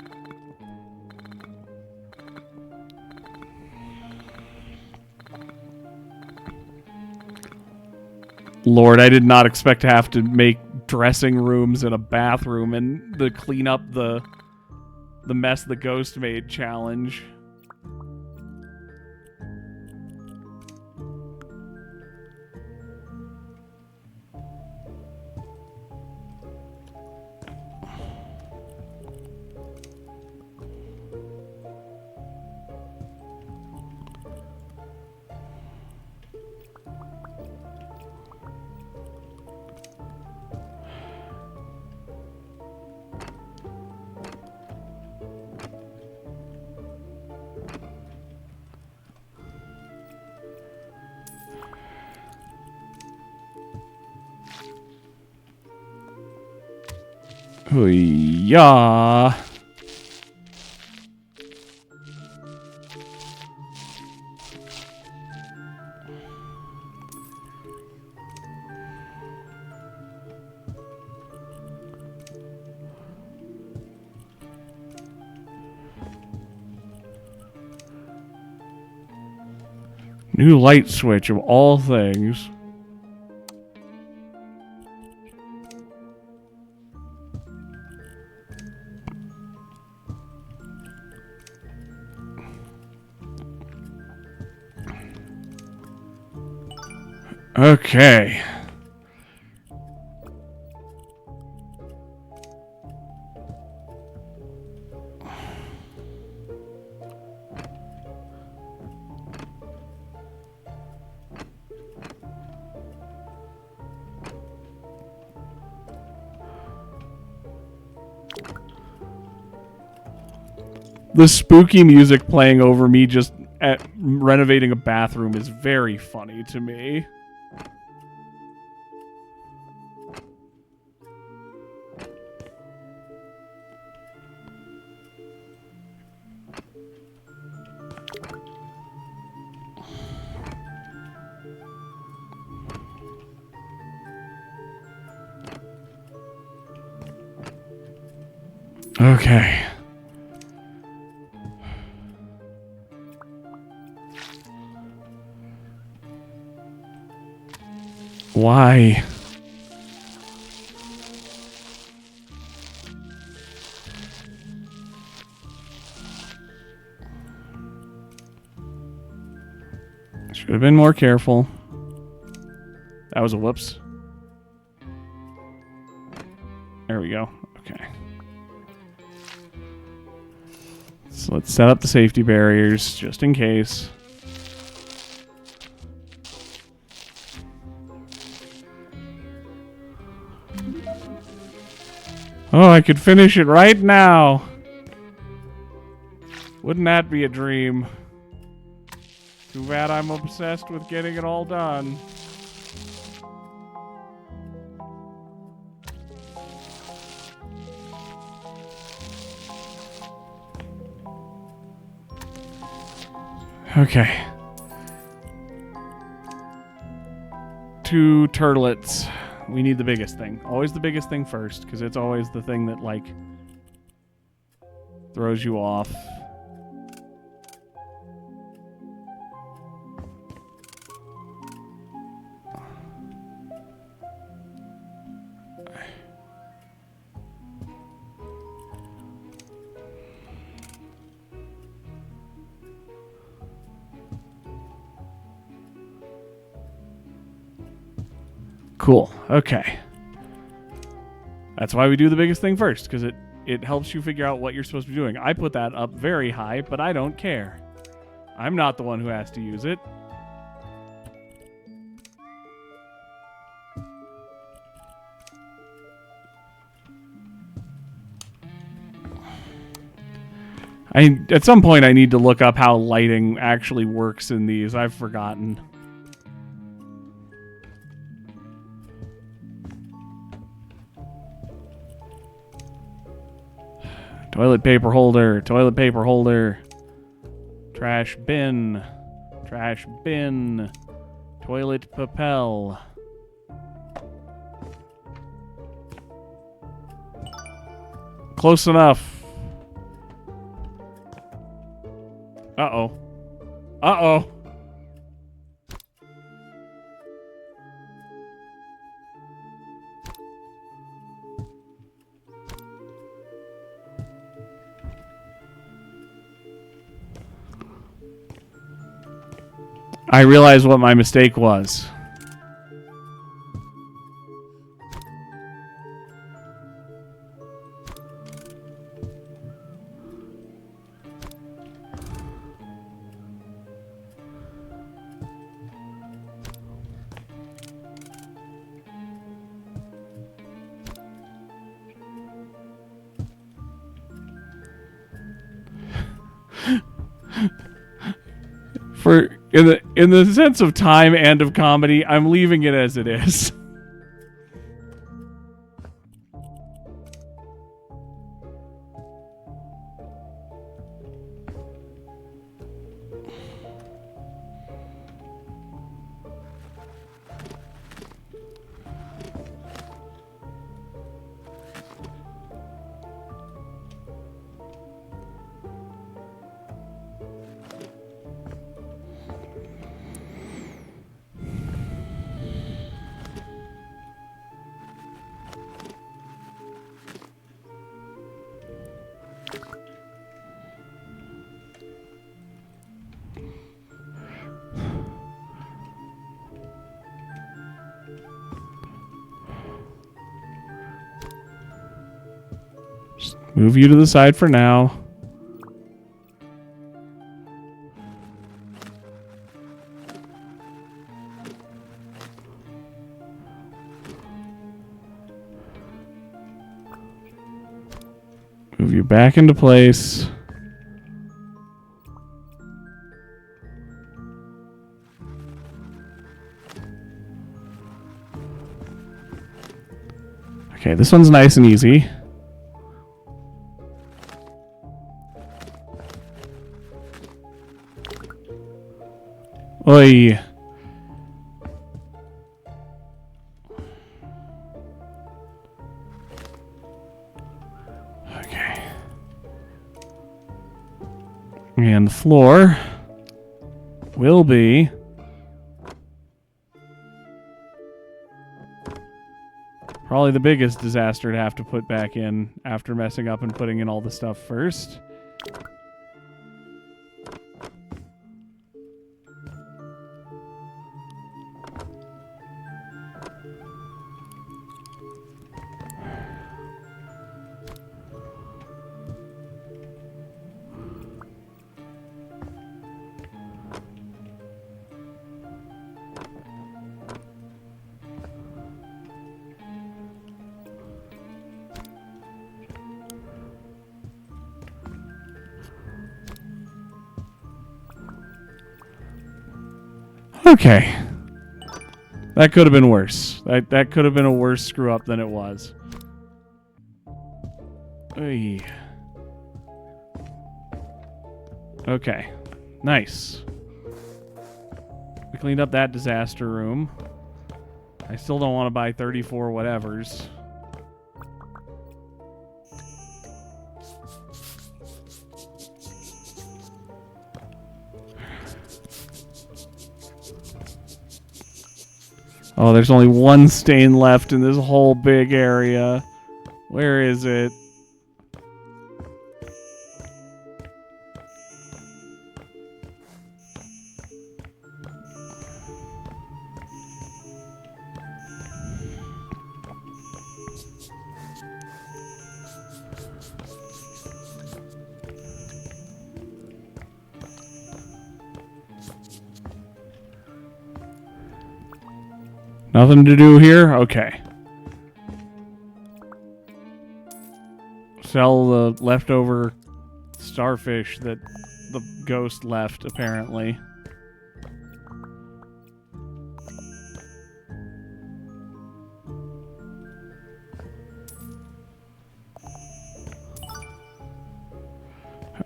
Lord, I did not expect to have to make dressing rooms and a bathroom and the clean up the mess the ghost made challenge. Hoo-yah. New light switch of all things. Okay. The spooky music playing over me just at renovating a bathroom is very funny to me. Okay. Why? Should have been more careful. That was a whoops. There we go. Okay. So let's set up the safety barriers just in case. Oh, I could finish it right now. Wouldn't that be a dream? Too bad I'm obsessed with getting it all done. Okay. 2 turtlets. We need the biggest thing. Always the biggest thing first, because it's always the thing that, like, throws you off. Cool. Okay. That's why we do the biggest thing first, because it helps you figure out what you're supposed to be doing. I put that up very high, but I don't care. I'm not the one who has to use it. At some point, I need to look up how lighting actually works in these. I've forgotten. Toilet paper holder, toilet paper holder. Trash bin, toilet papel. Close enough. Uh-oh. Uh-oh. I realized what my mistake was. In the sense of time and of comedy, I'm leaving it as it is. Move you to the side for now. Move you back into place. Okay, this one's nice and easy. Oi. Okay. And the floor will be probably the biggest disaster to have to put back in after messing up and putting in all the stuff first. Okay. That could have been worse. That could have been a worse screw up than it was. Oy. Okay. Nice. We cleaned up that disaster room. I still don't want to buy 34 whatevers. Oh, there's only one stain left in this whole big area. Where is it? Nothing to do here? Okay. Sell the leftover starfish that the ghost left, apparently.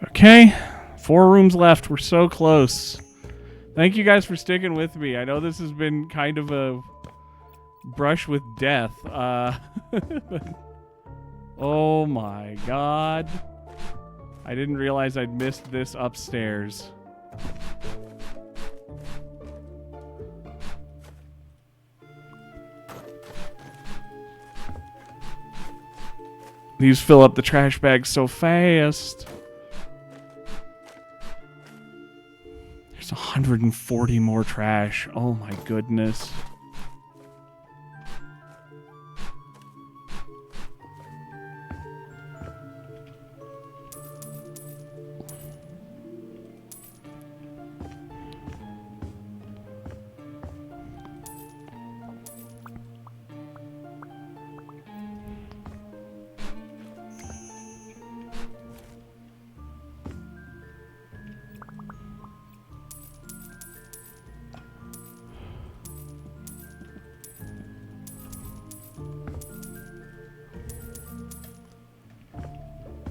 Okay. 4 rooms left. We're so close. Thank you guys for sticking with me. I know this has been kind of a brush with death. Oh my god. I didn't realize I'd missed this upstairs. These fill up the trash bags so fast. There's 140 more trash. Oh my goodness.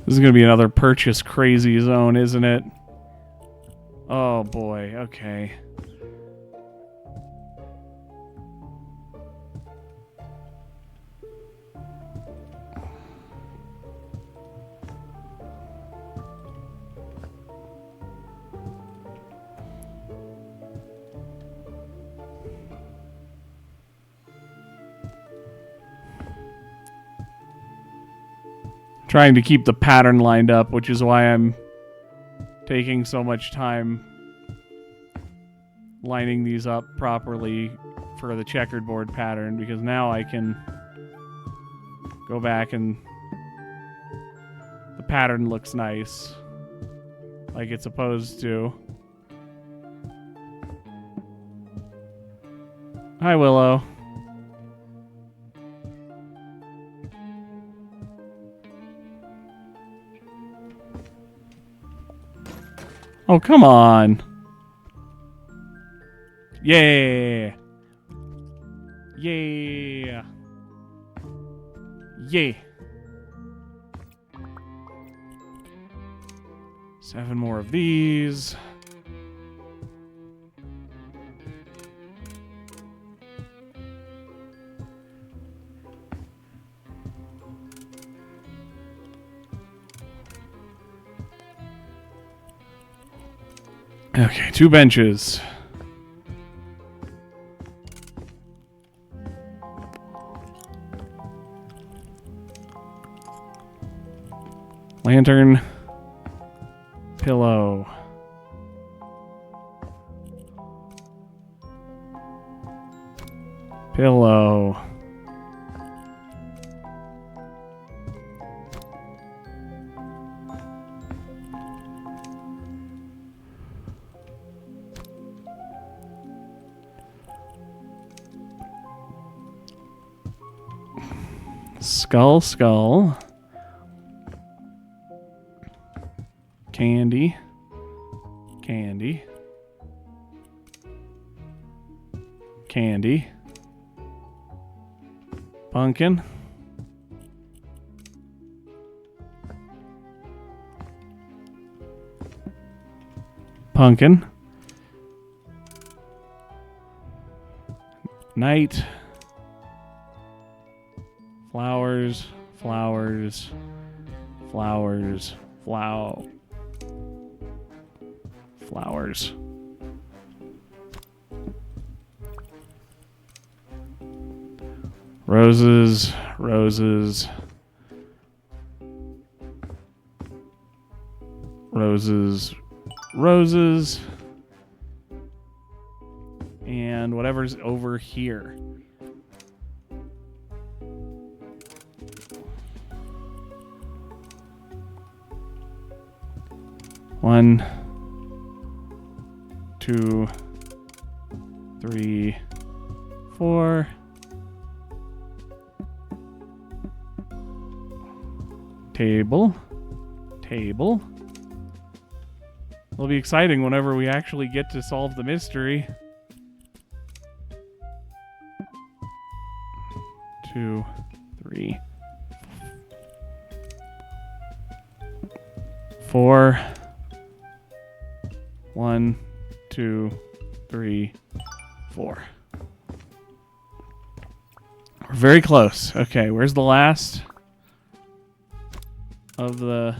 This is going to be another purchase crazy zone, isn't it? Oh boy, okay. Trying to keep the pattern lined up, which is why I'm taking so much time lining these up properly for the checkered board pattern, because now I can go back and pattern looks nice. Like it's supposed to. Hi, Willow. Oh, come on. Yeah. Yeah. Yeah. 7 more of these. Okay, 2 benches. Lantern. Pillow. Pillow. Skull, skull. Candy. Candy. Candy. Pumpkin. Pumpkin. Night. Flowers. Flowers. Flowers. Flowers. Roses, roses, roses, roses, and whatever's over here. One, 2, 3, 4. Table. Table. It'll be exciting whenever we actually get to solve the mystery. 2, 3, 4. 1, 2, 3, 4. We're very close. Okay, where's the last of the...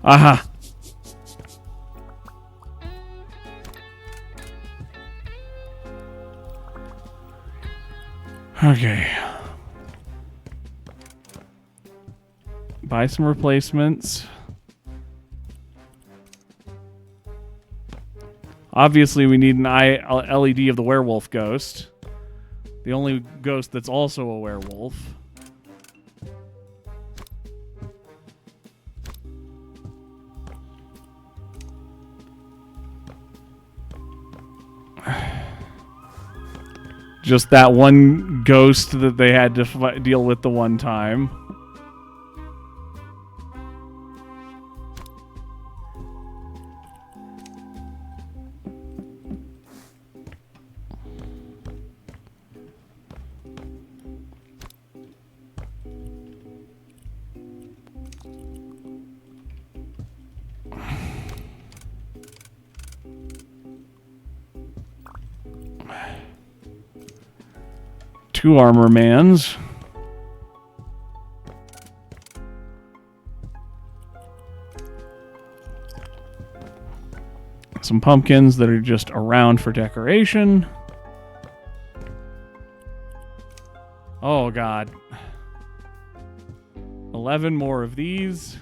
Aha! Okay. Buy some replacements. Obviously, we need an LED of the werewolf ghost. The only ghost that's also a werewolf. Just that one ghost that they had to deal with the one time. Two armor mans. Some pumpkins that are just around for decoration. Oh, God. 11 more of these.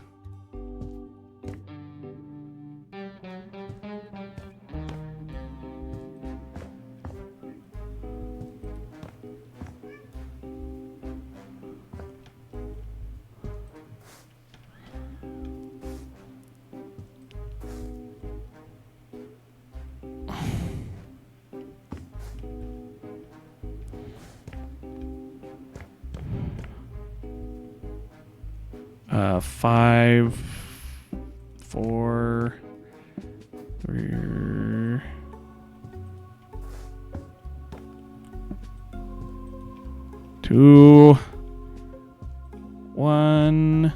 Five, 4, 3, 2, 1,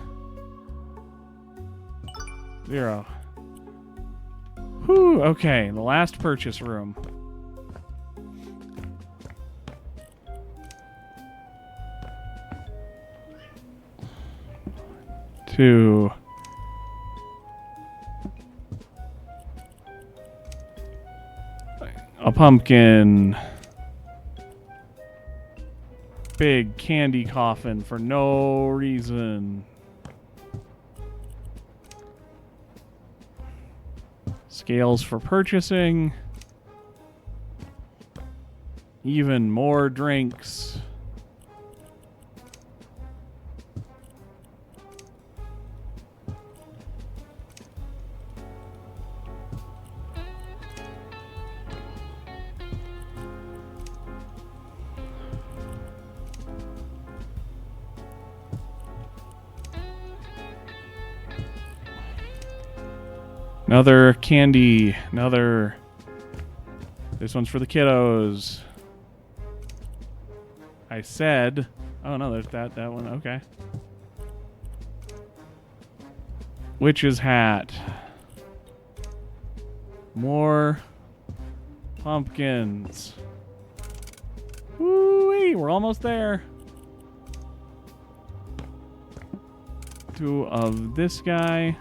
0. Whew, okay, the last purchase room. Two. A pumpkin. Big candy coffin for no reason. Scales for purchasing. Even more drinks. Another candy. Another. This one's for the kiddos. I said. Oh no, there's that one. Okay. Witch's hat. More pumpkins. Woo-wee, we're almost there. 2 of this guy.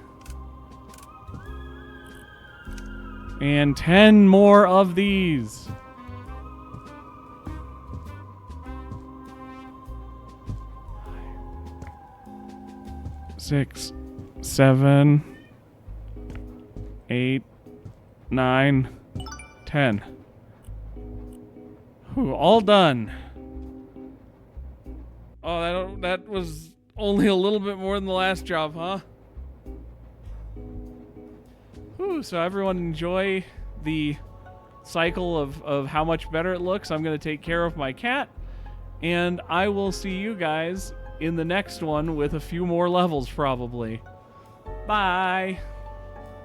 And 10 more of these. Six, 7, 8, 9, 10. Whew, all done. Oh, that was only a little bit more than the last job, huh? Whew, so everyone enjoy the cycle of how much better it looks. I'm going to take care of my cat, and I will see you guys in the next one with a few more levels probably. Bye!